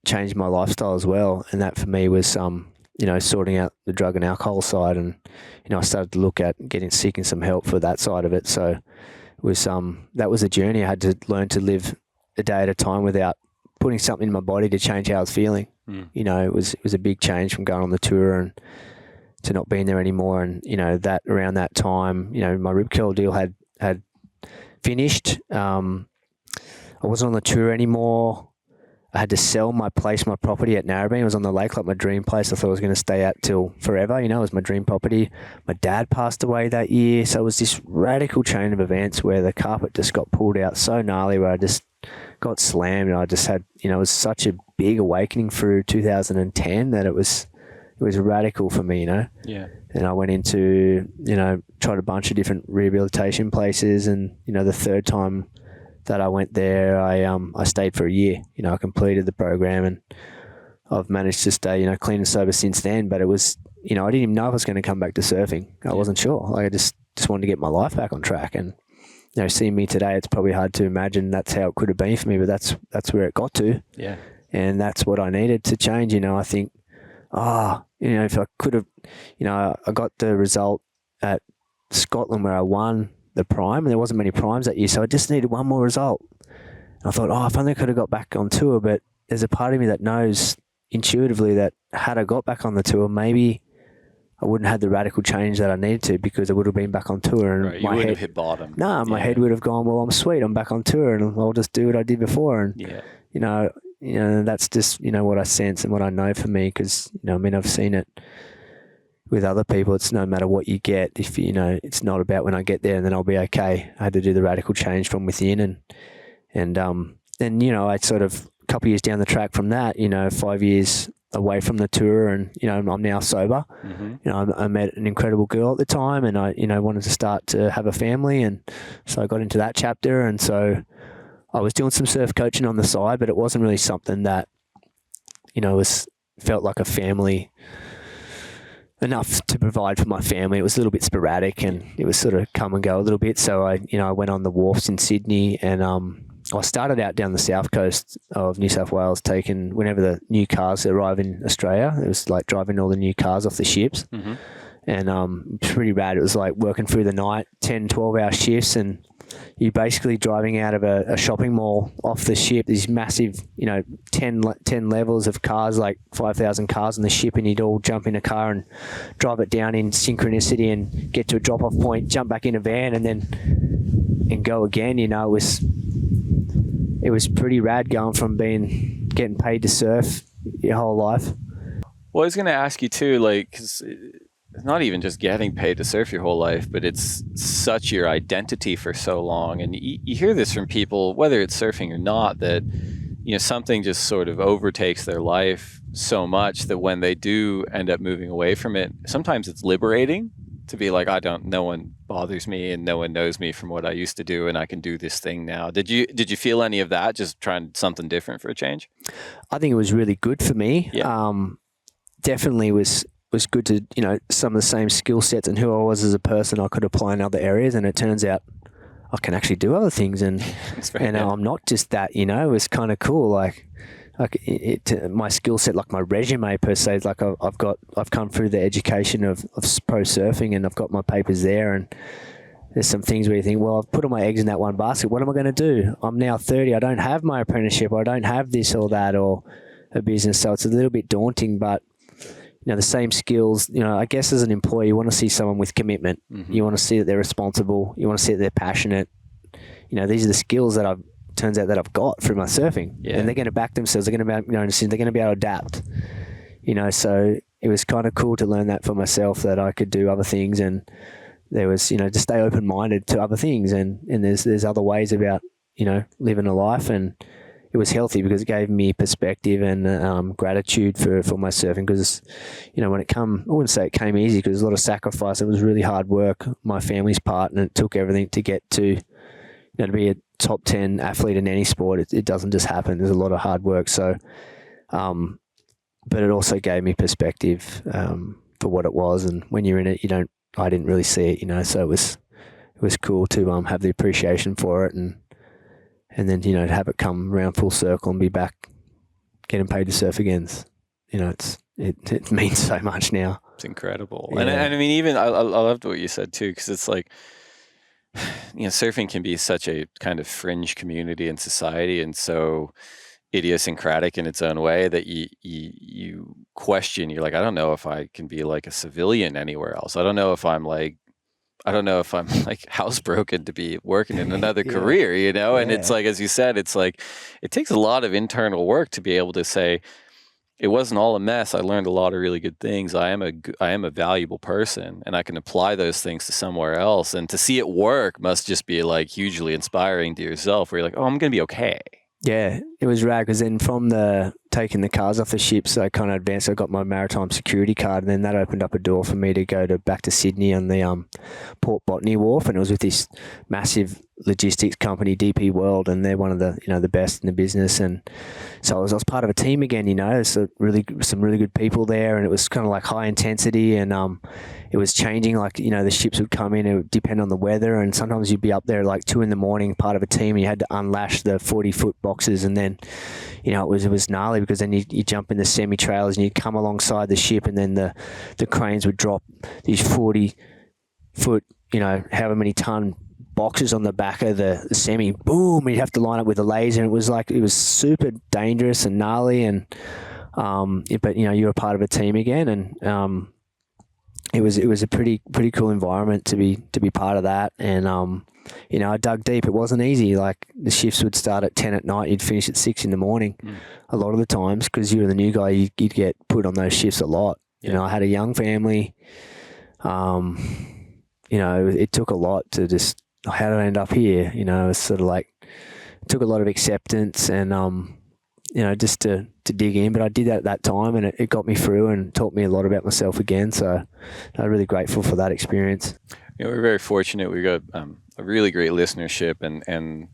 change my lifestyle as well. And that for me was, you know, sorting out the drug and alcohol side. And, you know, I started to look at seeking some help for that side of it. So it was, that was a journey. I had to learn to live a day at a time without putting something in my body to change how I was feeling. You know, it was a big change from going on the tour and to not being there anymore. And, you know, that around that time, you know, my Rip Curl deal had finished. I wasn't on the tour anymore. I had to sell my place, my property at Narrabeen. It was on the lake, like my dream place. I thought I was going to stay at till forever. You know, it was my dream property. My dad passed away that year. So it was this radical chain of events where the carpet just got pulled out so gnarly, where I just got slammed. And I just had, you know, it was such a big awakening through 2010 that it was radical for me, you know. Yeah. And I went into, you know, tried a bunch of different rehabilitation places. And, you know, the third time that I went there, I stayed for a year. You know, I completed the program, and I've managed to stay, you know, clean and sober since then. But it was, you know, I didn't even know if I was going to come back to surfing. I wasn't sure. Like, I just wanted to get my life back on track. And, you know, seeing me today, it's probably hard to imagine that's how it could have been for me, but that's where it got to. Yeah. And that's what I needed to change. You know, I think, you know, if I could have, you know, I got the result at Scotland where I won the prime, and there wasn't many primes that year, so I just needed one more result. And I thought, if only I could have got back on tour, but there's a part of me that knows intuitively that had I got back on the tour, maybe I wouldn't have had the radical change that I needed to, because I would have been back on tour. And right, you wouldn't have hit bottom. My head would have gone, well, I'm sweet, I'm back on tour, and I'll just do what I did before. And, you know, that's just, you know, what I sense and what I know for me, because, you know, I mean, I've seen it with other people. It's no matter what you get, if you know, it's not about when I get there and then I'll be okay. I had to do the radical change from within, and you know, I sort of a couple of years down the track from that, you know, 5 years away from the tour, and you know, I'm now sober. Mm-hmm. You know, I met an incredible girl at the time, and I, you know, wanted to start to have a family, and so I got into that chapter, and so I was doing some surf coaching on the side, but it wasn't really something that, you know, felt like a family enough to provide for my family. It was a little bit sporadic, and it was sort of come and go a little bit. So I went on the wharfs in Sydney, and I started out down the south coast of New South Wales, taking whenever the new cars arrive in Australia. It was like driving all the new cars off the ships. Mm-hmm. And pretty rad. It was like working through the night, 10, 12-hour shifts, and you're basically driving out of a shopping mall off the ship, these massive, you know, 10 levels of cars, like 5,000 cars on the ship, and you'd all jump in a car and drive it down in synchronicity and get to a drop-off point, jump back in a van, and go again. You know, it was pretty rad going from getting paid to surf your whole life. Well, I was going to ask you too, like, 'cause it's not even just getting paid to surf your whole life, but it's such your identity for so long. And you hear this from people, whether it's surfing or not, that, you know, something just sort of overtakes their life so much that when they do end up moving away from it, sometimes it's liberating to be like, no one bothers me and no one knows me from what I used to do, and I can do this thing now. Did you feel any of that, just trying something different for a change? I think it was really good for me. Yeah. Definitely was good to, you know, some of the same skill sets and who I was as a person I could apply in other areas, and it turns out I can actually do other things, and I'm not just that, you know. It was kind of cool, like my skill set, like my resume per se, like I've come through the education of pro surfing, and I've got my papers there, and there's some things where you think, well, I've put all my eggs in that one basket, what am I going to do? I'm now 30, I don't have my apprenticeship, I don't have this or that or a business, so it's a little bit daunting. But you know, the same skills, you know, I guess as an employee, you want to see someone with commitment. Mm-hmm. You want to see that they're responsible. You want to see that they're passionate. You know, these are the skills that I've got through my surfing. Yeah. And they're going to back themselves. They're going to be, you know, they're going to be able to adapt. You know, so it was kind of cool to learn that for myself, that I could do other things, and there was, you know, to stay open-minded to other things, and there's other ways about, you know, living a life. And it was healthy because it gave me perspective and gratitude for my surfing, because, you know, I wouldn't say it came easy, because there's a lot of sacrifice. It was really hard work, my family's part, and it took everything to get to, you know, to be a top 10 athlete in any sport. It doesn't just happen. There's a lot of hard work. So, but it also gave me perspective for what it was. And when you're in it, I didn't really see it, you know, so it was cool to have the appreciation for it, and then, you know, to have it come around full circle and be back getting paid to surf again. You know, it means so much now. It's incredible. Yeah. And I mean, even I loved what you said too, because it's like, you know, surfing can be such a kind of fringe community in society, and so idiosyncratic in its own way that you question. You're like, I don't know if I can be like a civilian anywhere else. I don't know if I'm like I don't know if I'm like housebroken to be working in another career, you know? And it's like, as you said, it's like, it takes a lot of internal work to be able to say, it wasn't all a mess. I learned a lot of really good things. I am a valuable person, and I can apply those things to somewhere else. And to see it work must just be like hugely inspiring to yourself, where you're like, oh, I'm going to be okay. Yeah, it was rad, because then from taking the cars off the ships, I kind of advanced. I got my maritime security card, and then that opened up a door for me to go back to Sydney on the Port Botany Wharf, and it was with this massive logistics company, DP World, and they're one of the the best in the business. And so I was part of a team again. There's some really good people there, and it was kind of like high intensity, and it was changing. Like the ships would come in, it would depend on the weather, and sometimes you'd be up there like 2 a.m, part of a team, and you had to unlash the 40-foot boxes, and then it was gnarly, because then you jump in the semi-trailers and you'd come alongside the ship, and then the cranes would drop these 40-foot, however many ton boxes on the back of the semi. Boom! You'd have to line up with a laser, and it was super dangerous and gnarly, and but you were part of a team again, and it was a pretty cool environment to be part of that. And I dug deep. It wasn't easy. Like, the shifts would start at 10 at night. You'd finish at 6 a.m. A lot of the times, because you were the new guy, you'd get put on those shifts a lot. I had a young family. It took a lot to just, how did I end up here? It's sort of like, it took a lot of acceptance and, just to dig in. But I did that at that time, and it got me through and taught me a lot about myself again. So I'm really grateful for that experience. We're very fortunate. We got a really great listenership, and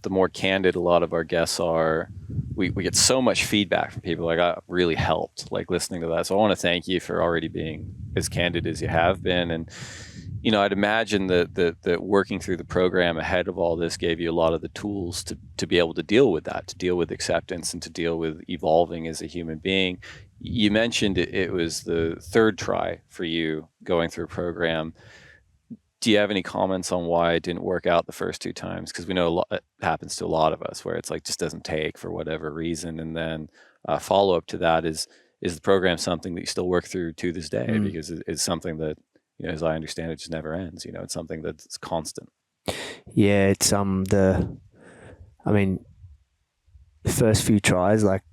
the more candid a lot of our guests are, we get so much feedback from people. Like, I really helped, like, listening to that. So I want to thank you for already being as candid as you have been. And I'd imagine that working through the program ahead of all this gave you a lot of the tools to be able to deal with that, to deal with acceptance, and to deal with evolving as a human being. You mentioned it was the third try for you going through a program. Do you have any comments on why it didn't work out the first 2 times? Because we know it happens to a lot of us, where it's like, just doesn't take for whatever reason. And then follow up to that is the program something that you still work through to this day? Because it's something that, as I understand it, just never ends. It's something that's constant. Yeah, it's the first few tries, like,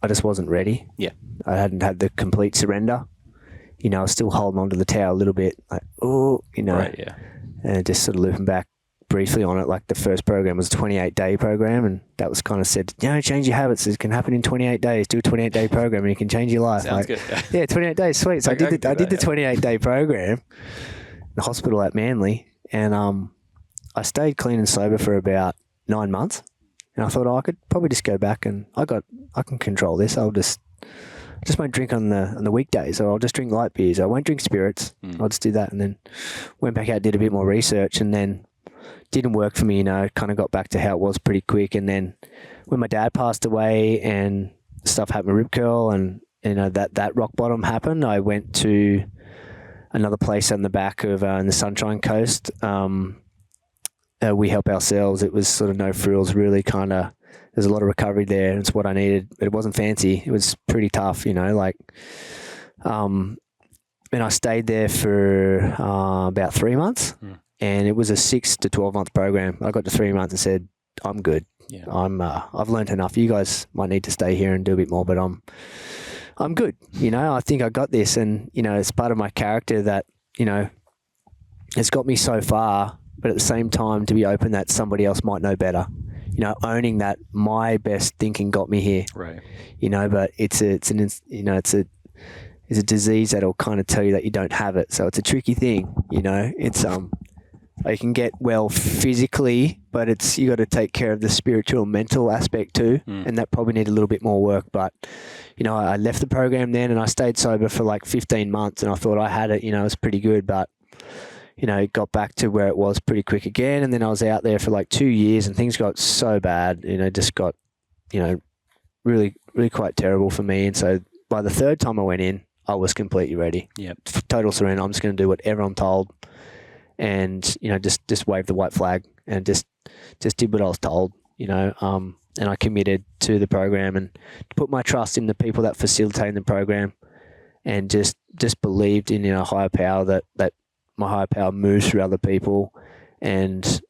I just wasn't ready. Yeah. I hadn't had the complete surrender. I was still holding on to the towel a little bit, like, Right, yeah. And just sort of looping back briefly on it. Like, the first program was a 28-day program, and that was kind of said, change your habits. It can happen in 28 days. Do a 28-day program and you can change your life. Sounds good. Yeah, 28 days, sweet. So I did the 28-day program in the hospital at Manly, and I stayed clean and sober for about 9 months, and I thought, I could probably just go back, and I can control this. I'll just won't drink on the weekdays, or I'll just drink light beers. I won't drink spirits. I'll just do that. And then went back out, did a bit more research, and then didn't work for me. Kind of got back to how it was pretty quick. And then when my dad passed away and stuff happened with Rip Curl, and that rock bottom happened, I went to another place on the back of in the Sunshine Coast. We help ourselves. It was sort of no frills, really kind of. There's a lot of recovery there. It's what I needed, but it wasn't fancy. It was pretty tough, and I stayed there for about 3 months, and it was a 6 to 12 month program. I got to 3 months and said, I'm good. Yeah. I've learned enough. You guys might need to stay here and do a bit more, but I'm good. I think I got this, and, it's part of my character that, it's got me so far, but at the same time to be open that somebody else might know better. Owning that my best thinking got me here. Right. But it's a disease that'll kind of tell you that you don't have it. So it's a tricky thing. It's you can get well physically, but you got to take care of the spiritual and mental aspect too, and that probably need a little bit more work. But I left the program then, and I stayed sober for like 15 months, and I thought I had it. It was pretty good, but it got back to where it was pretty quick again. And then I was out there for like 2 years, and things got so bad, just got, really, really quite terrible for me. And so by the third time I went in, I was completely ready. Yep. Total surrender. I'm just going to do whatever I'm told, and, just wave the white flag, and just did what I was told, and I committed to the program and put my trust in the people that facilitated the program, and just believed in, a higher power that my higher power moves through other people, and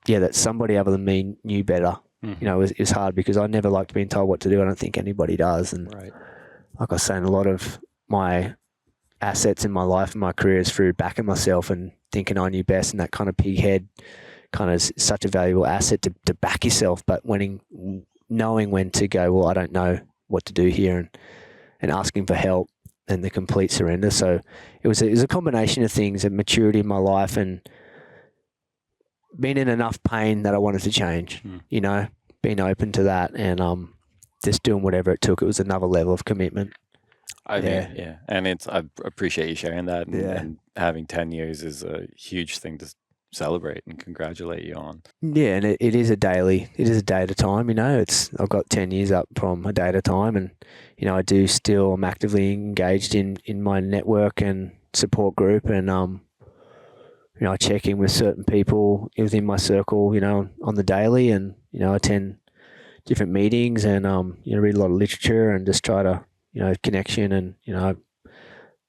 that somebody other than me knew better. Mm-hmm. It was hard because I never liked being told what to do. I don't think anybody does. And Right. like I was saying, a lot of my assets in my life and my career is through backing myself and thinking I knew best, and that kind of pig head kind of is such a valuable asset to back yourself, but knowing when to go, well, I don't know what to do here, and asking for help and the complete surrender. So it was a combination of things, of maturity in my life and being in enough pain that I wanted to change, being open to that and just doing whatever it took. It was another level of commitment. I think, and I appreciate you sharing that. And having 10 years is a huge thing to celebrate and congratulate you on. Yeah, and it is a day at a time. I've got 10 years up from a day at a time, and I'm actively engaged in my network and support group, and I check in with certain people within my circle, on the daily, and attend different meetings, and read a lot of literature and just try to connection, and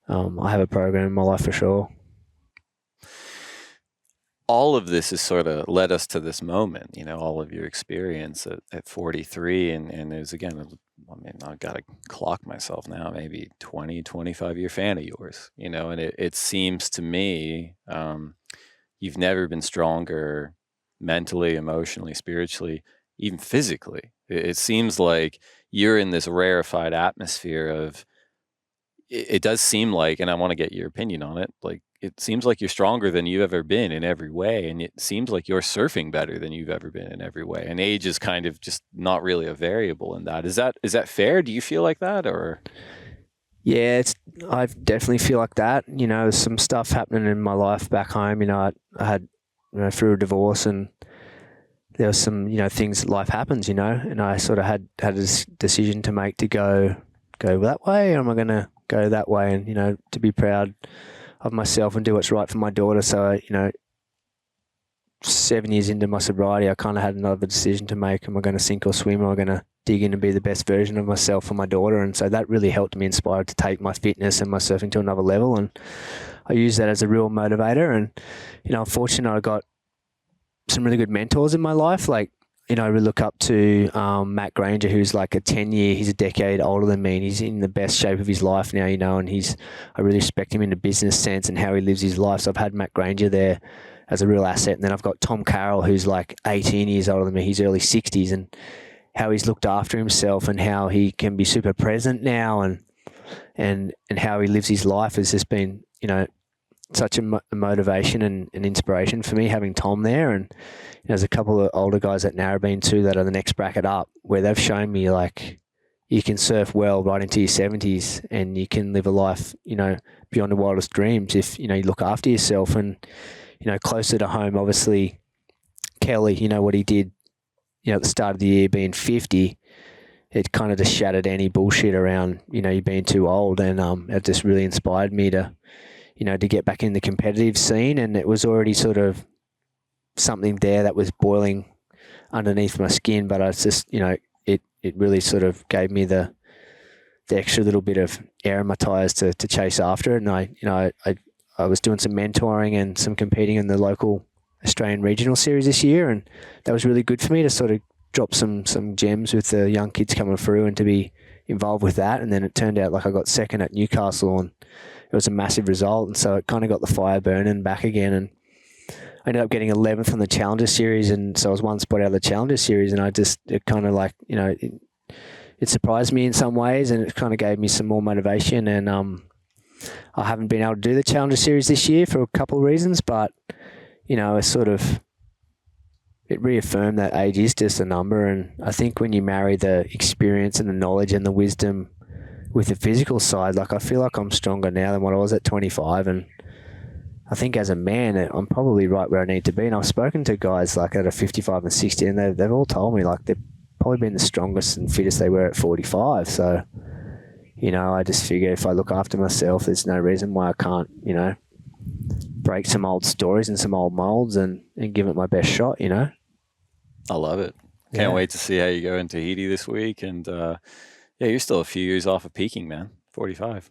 I have a program in my life for sure. All of this has sort of led us to this moment, all of your experience at 43. And it was, again, I've got to clock myself now, maybe 20, 25-year fan of yours, and it seems to me you've never been stronger mentally, emotionally, spiritually, even physically. It seems like you're in this rarefied atmosphere of, it does seem like, and I want to get your opinion on it, like, it seems like you're stronger than you've ever been in every way. And it seems like you're surfing better than you've ever been in every way. And age is kind of just not really a variable in that. Is that fair? Do you feel like that, or? Yeah, I definitely feel like that. There's some stuff happening in my life back home. I had, through a divorce, and there was some, things, life happens, and I sort of had a decision to make to go that way, or am I going to go that way? And, to be proud of myself and do what's right for my daughter. So, 7 years into my sobriety, I kind of had another decision to make. Am I going to sink or swim? Or am I going to dig in and be the best version of myself for my daughter? And so that really helped me inspire to take my fitness and my surfing to another level. And I use that as a real motivator. And, I'm fortunate I got some really good mentors in my life. Like, I really look up to Matt Granger, who's like he's a decade older than me, and he's in the best shape of his life now, and I really respect him in the business sense and how he lives his life. So I've had Matt Granger there as a real asset. And then I've got Tom Carroll, who's like 18 years older than me. He's early 60s, and how he's looked after himself and how he can be super present now, and how he lives his life has just been, such a motivation and inspiration for me, having Tom there. And there's a couple of older guys at Narrabeen too that are the next bracket up, where they've shown me, like, you can surf well right into your 70s, and you can live a life, beyond the wildest dreams if, you look after yourself. And, closer to home, obviously, Kelly, what he did, at the start of the year, being 50, it kind of just shattered any bullshit around, you being too old. And it just really inspired me to get back in the competitive scene. And it was already sort of something there that was boiling underneath my skin, but I was just, it really sort of gave me the extra little bit of air in my tires to chase after it. And I was doing some mentoring and some competing in the local Australian regional series this year, and that was really good for me to sort of drop some gems with the young kids coming through and to be involved with that. And then it turned out like I got second at Newcastle, and it was a massive result, and so it kind of got the fire burning back again. And I ended up getting 11th on the Challenger Series, and so I was one spot out of the Challenger Series, and it kind of like, it surprised me in some ways, and it kind of gave me some more motivation. And I haven't been able to do the Challenger Series this year for a couple of reasons, but, it reaffirmed that age is just a number. And I think when you marry the experience and the knowledge and the wisdom with the physical side, like, I feel like I'm stronger now than what I was at 25. And I think as a man, I'm probably right where I need to be. And I've spoken to guys like that are 55 and 60, and they've all told me like they've probably been the strongest and fittest they were at 45. So, I just figure if I look after myself, there's no reason why I can't, break some old stories and some old molds and give it my best shot, I love it. Can't wait to see how you go in Tahiti this week. And you're still a few years off of peaking, man. 45.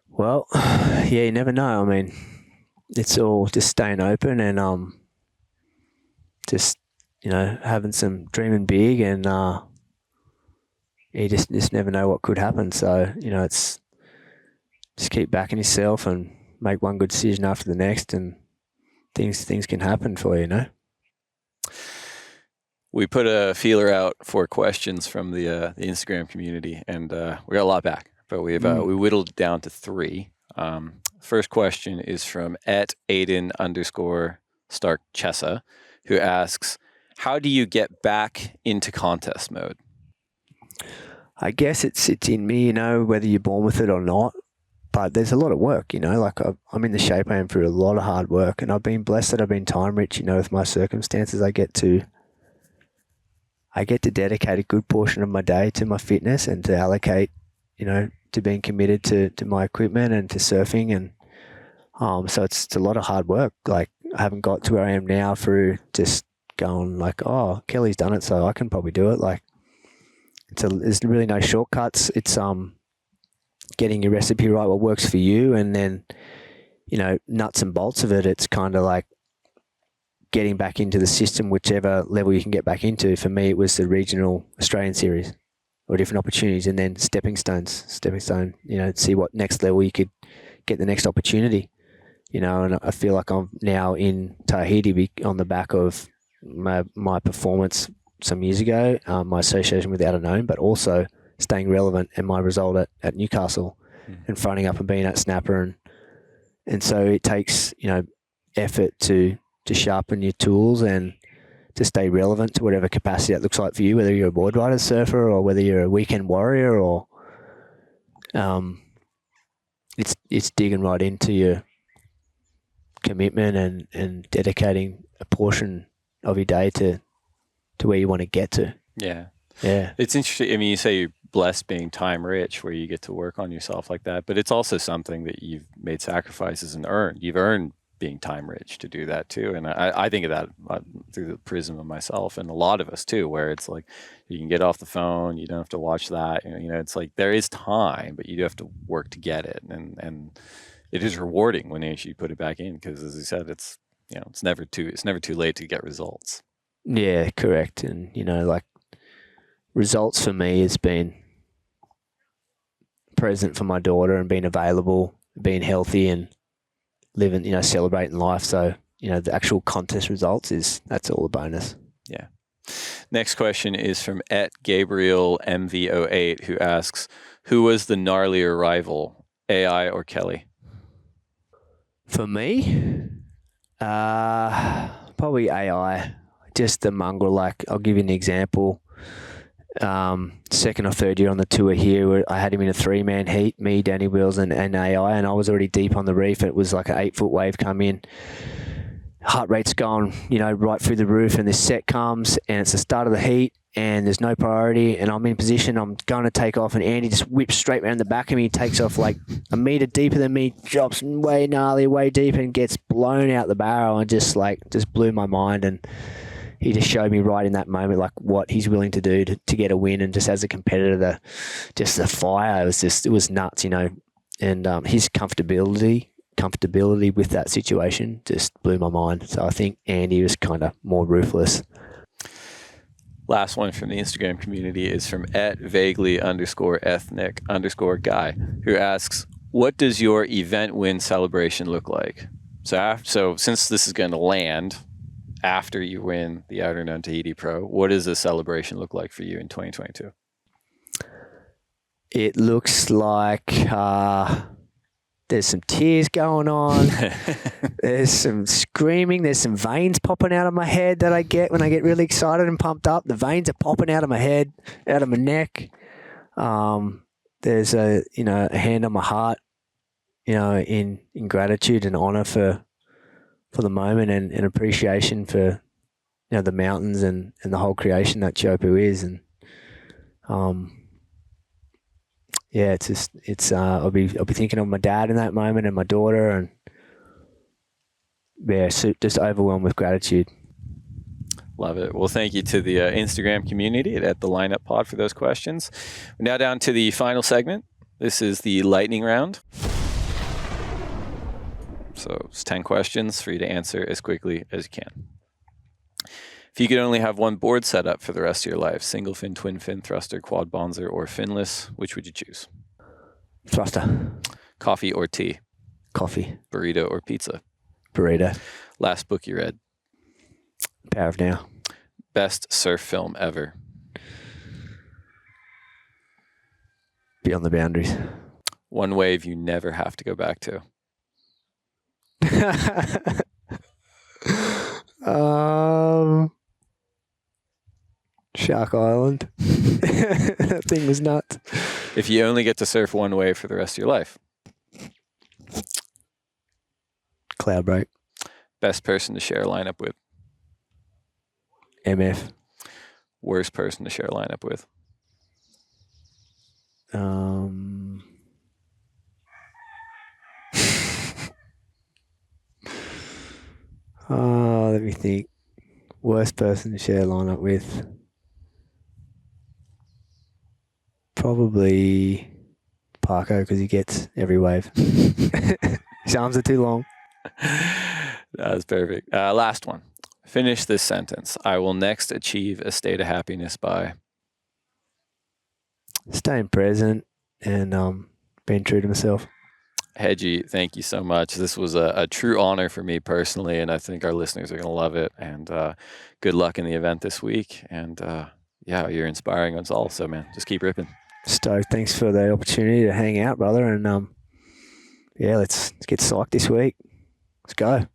Well, yeah, you never know. I mean, it's all just staying open and just having some dreaming big, and you just never know what could happen. So it's just keep backing yourself and make one good decision after the next, and things can happen for you. We put a feeler out for questions from the Instagram community, and we got a lot back, but we whittled it down to 3. First question is from @Aiden_Stark-Chessa, who asks, how do you get back into contest mode? I guess it's in me, whether you're born with it or not. But there's a lot of work, like I'm in the shape I am through a lot of hard work, and I've been blessed that I've been time rich, with my circumstances. I get to dedicate a good portion of my day to my fitness and to allocate, to being committed to my equipment and to surfing. And so it's a lot of hard work. Like, I haven't got to where I am now through just going like, oh, Kelly's done it, so I can probably do it. Like, there's really no shortcuts. It's getting your recipe right, what works for you, and then nuts and bolts of it. It's kind of like getting back into the system, whichever level you can get back into. For me, it was the regional Australian series or different opportunities, and then stepping stone, see what next level you could get the next opportunity, and I feel like I'm now in Tahiti on the back of my performance some years ago, my association with Outerknown, but also staying relevant, and my result at Newcastle and fronting up and being at Snapper. And so it takes, effort to sharpen your tools and to stay relevant to whatever capacity that looks like for you, whether you're a board rider, surfer, or whether you're a weekend warrior, or it's digging right into your commitment and dedicating a portion of your day to where you want to get to. Yeah. Yeah. It's interesting. I mean, you say you're blessed being time rich, where you get to work on yourself like that, but it's also something that you've made sacrifices and earned. You've earned being time rich to do that too. And I think of that through the prism of myself, and a lot of us too, where it's like, you can get off the phone, you don't have to watch that. It's like there is time, but you do have to work to get it. And it is rewarding when you actually put it back in, because as you said, it's never too late to get results. Yeah, correct. And, like, results for me has been present for my daughter and being available, being healthy and living, celebrating life. So, the actual contest results that's all a bonus. Yeah. Next question is from @GabrielMV08, who asks, who was the gnarlier rival, AI or Kelly? For me, probably AI. Just the mongrel. Like, I'll give you an example. Second or third year on the tour here, where I had him in a 3-man heat, me, Danny Wills, and AI, and I was already deep on the reef. It was like an 8-foot wave come in. Heart rate's gone, right through the roof, and this set comes, and it's the start of the heat, and there's no priority, and I'm in position, I'm going to take off, and Andy just whips straight around the back of me, takes off like a meter deeper than me, drops way gnarly, way deep, and gets blown out the barrel, and just blew my mind. And he just showed me right in that moment, like, what he's willing to do to get a win. And just as a competitor, the fire, it was nuts, and his comfortability with that situation just blew my mind. So I think Andy was kind of more ruthless. Last one from the Instagram community is from @vaguely_ethnic_guy, who asks, what does your event win celebration look like? So since this is going to land after you win the Outerknown Tahiti Pro, what does the celebration look like for you in 2022? It looks like there's some tears going on. There's some screaming. There's some veins popping out of my head that I get when I get really excited and pumped up. The veins are popping out of my head, out of my neck. There's a hand on my heart, in gratitude and honor for the moment, and appreciation for the mountains and the whole creation that Teahupo'o is. And I'll be thinking of my dad in that moment, and my daughter, and just overwhelmed with gratitude. Love it. Well, thank you to the Instagram community at the Lineup Pod for those questions. We're now down to the final segment. This is the lightning round. So So it's 10 questions for you to answer as quickly as you can. If you could only have one board set up for the rest of your life, single fin, twin fin, thruster, quad bonzer, or finless, which would you choose? Thruster. Coffee or tea? Coffee. Burrito or pizza? Burrito. Last book you read? Power of Now. Best surf film ever? Beyond the Boundaries. One wave you never have to go back to? Shark Island. That thing was nuts. If you only get to surf one wave for the rest of your life? Cloud Break. Best person to share a lineup with? MF. Worst person to share a lineup with? Let me think. Worst person to share a lineup with? Probably Parko, because he gets every wave. His arms are too long. That was perfect. Last one. Finish this sentence. I will next achieve a state of happiness by... Staying present and being true to myself. Hedgie, thank you so much. This was a true honor for me personally, and I think our listeners are going to love it. And good luck in the event this week. And yeah, you're inspiring us all. So, man, just keep ripping. Stoked. Thanks for the opportunity to hang out, brother. And yeah, let's get psyched this week. Let's go.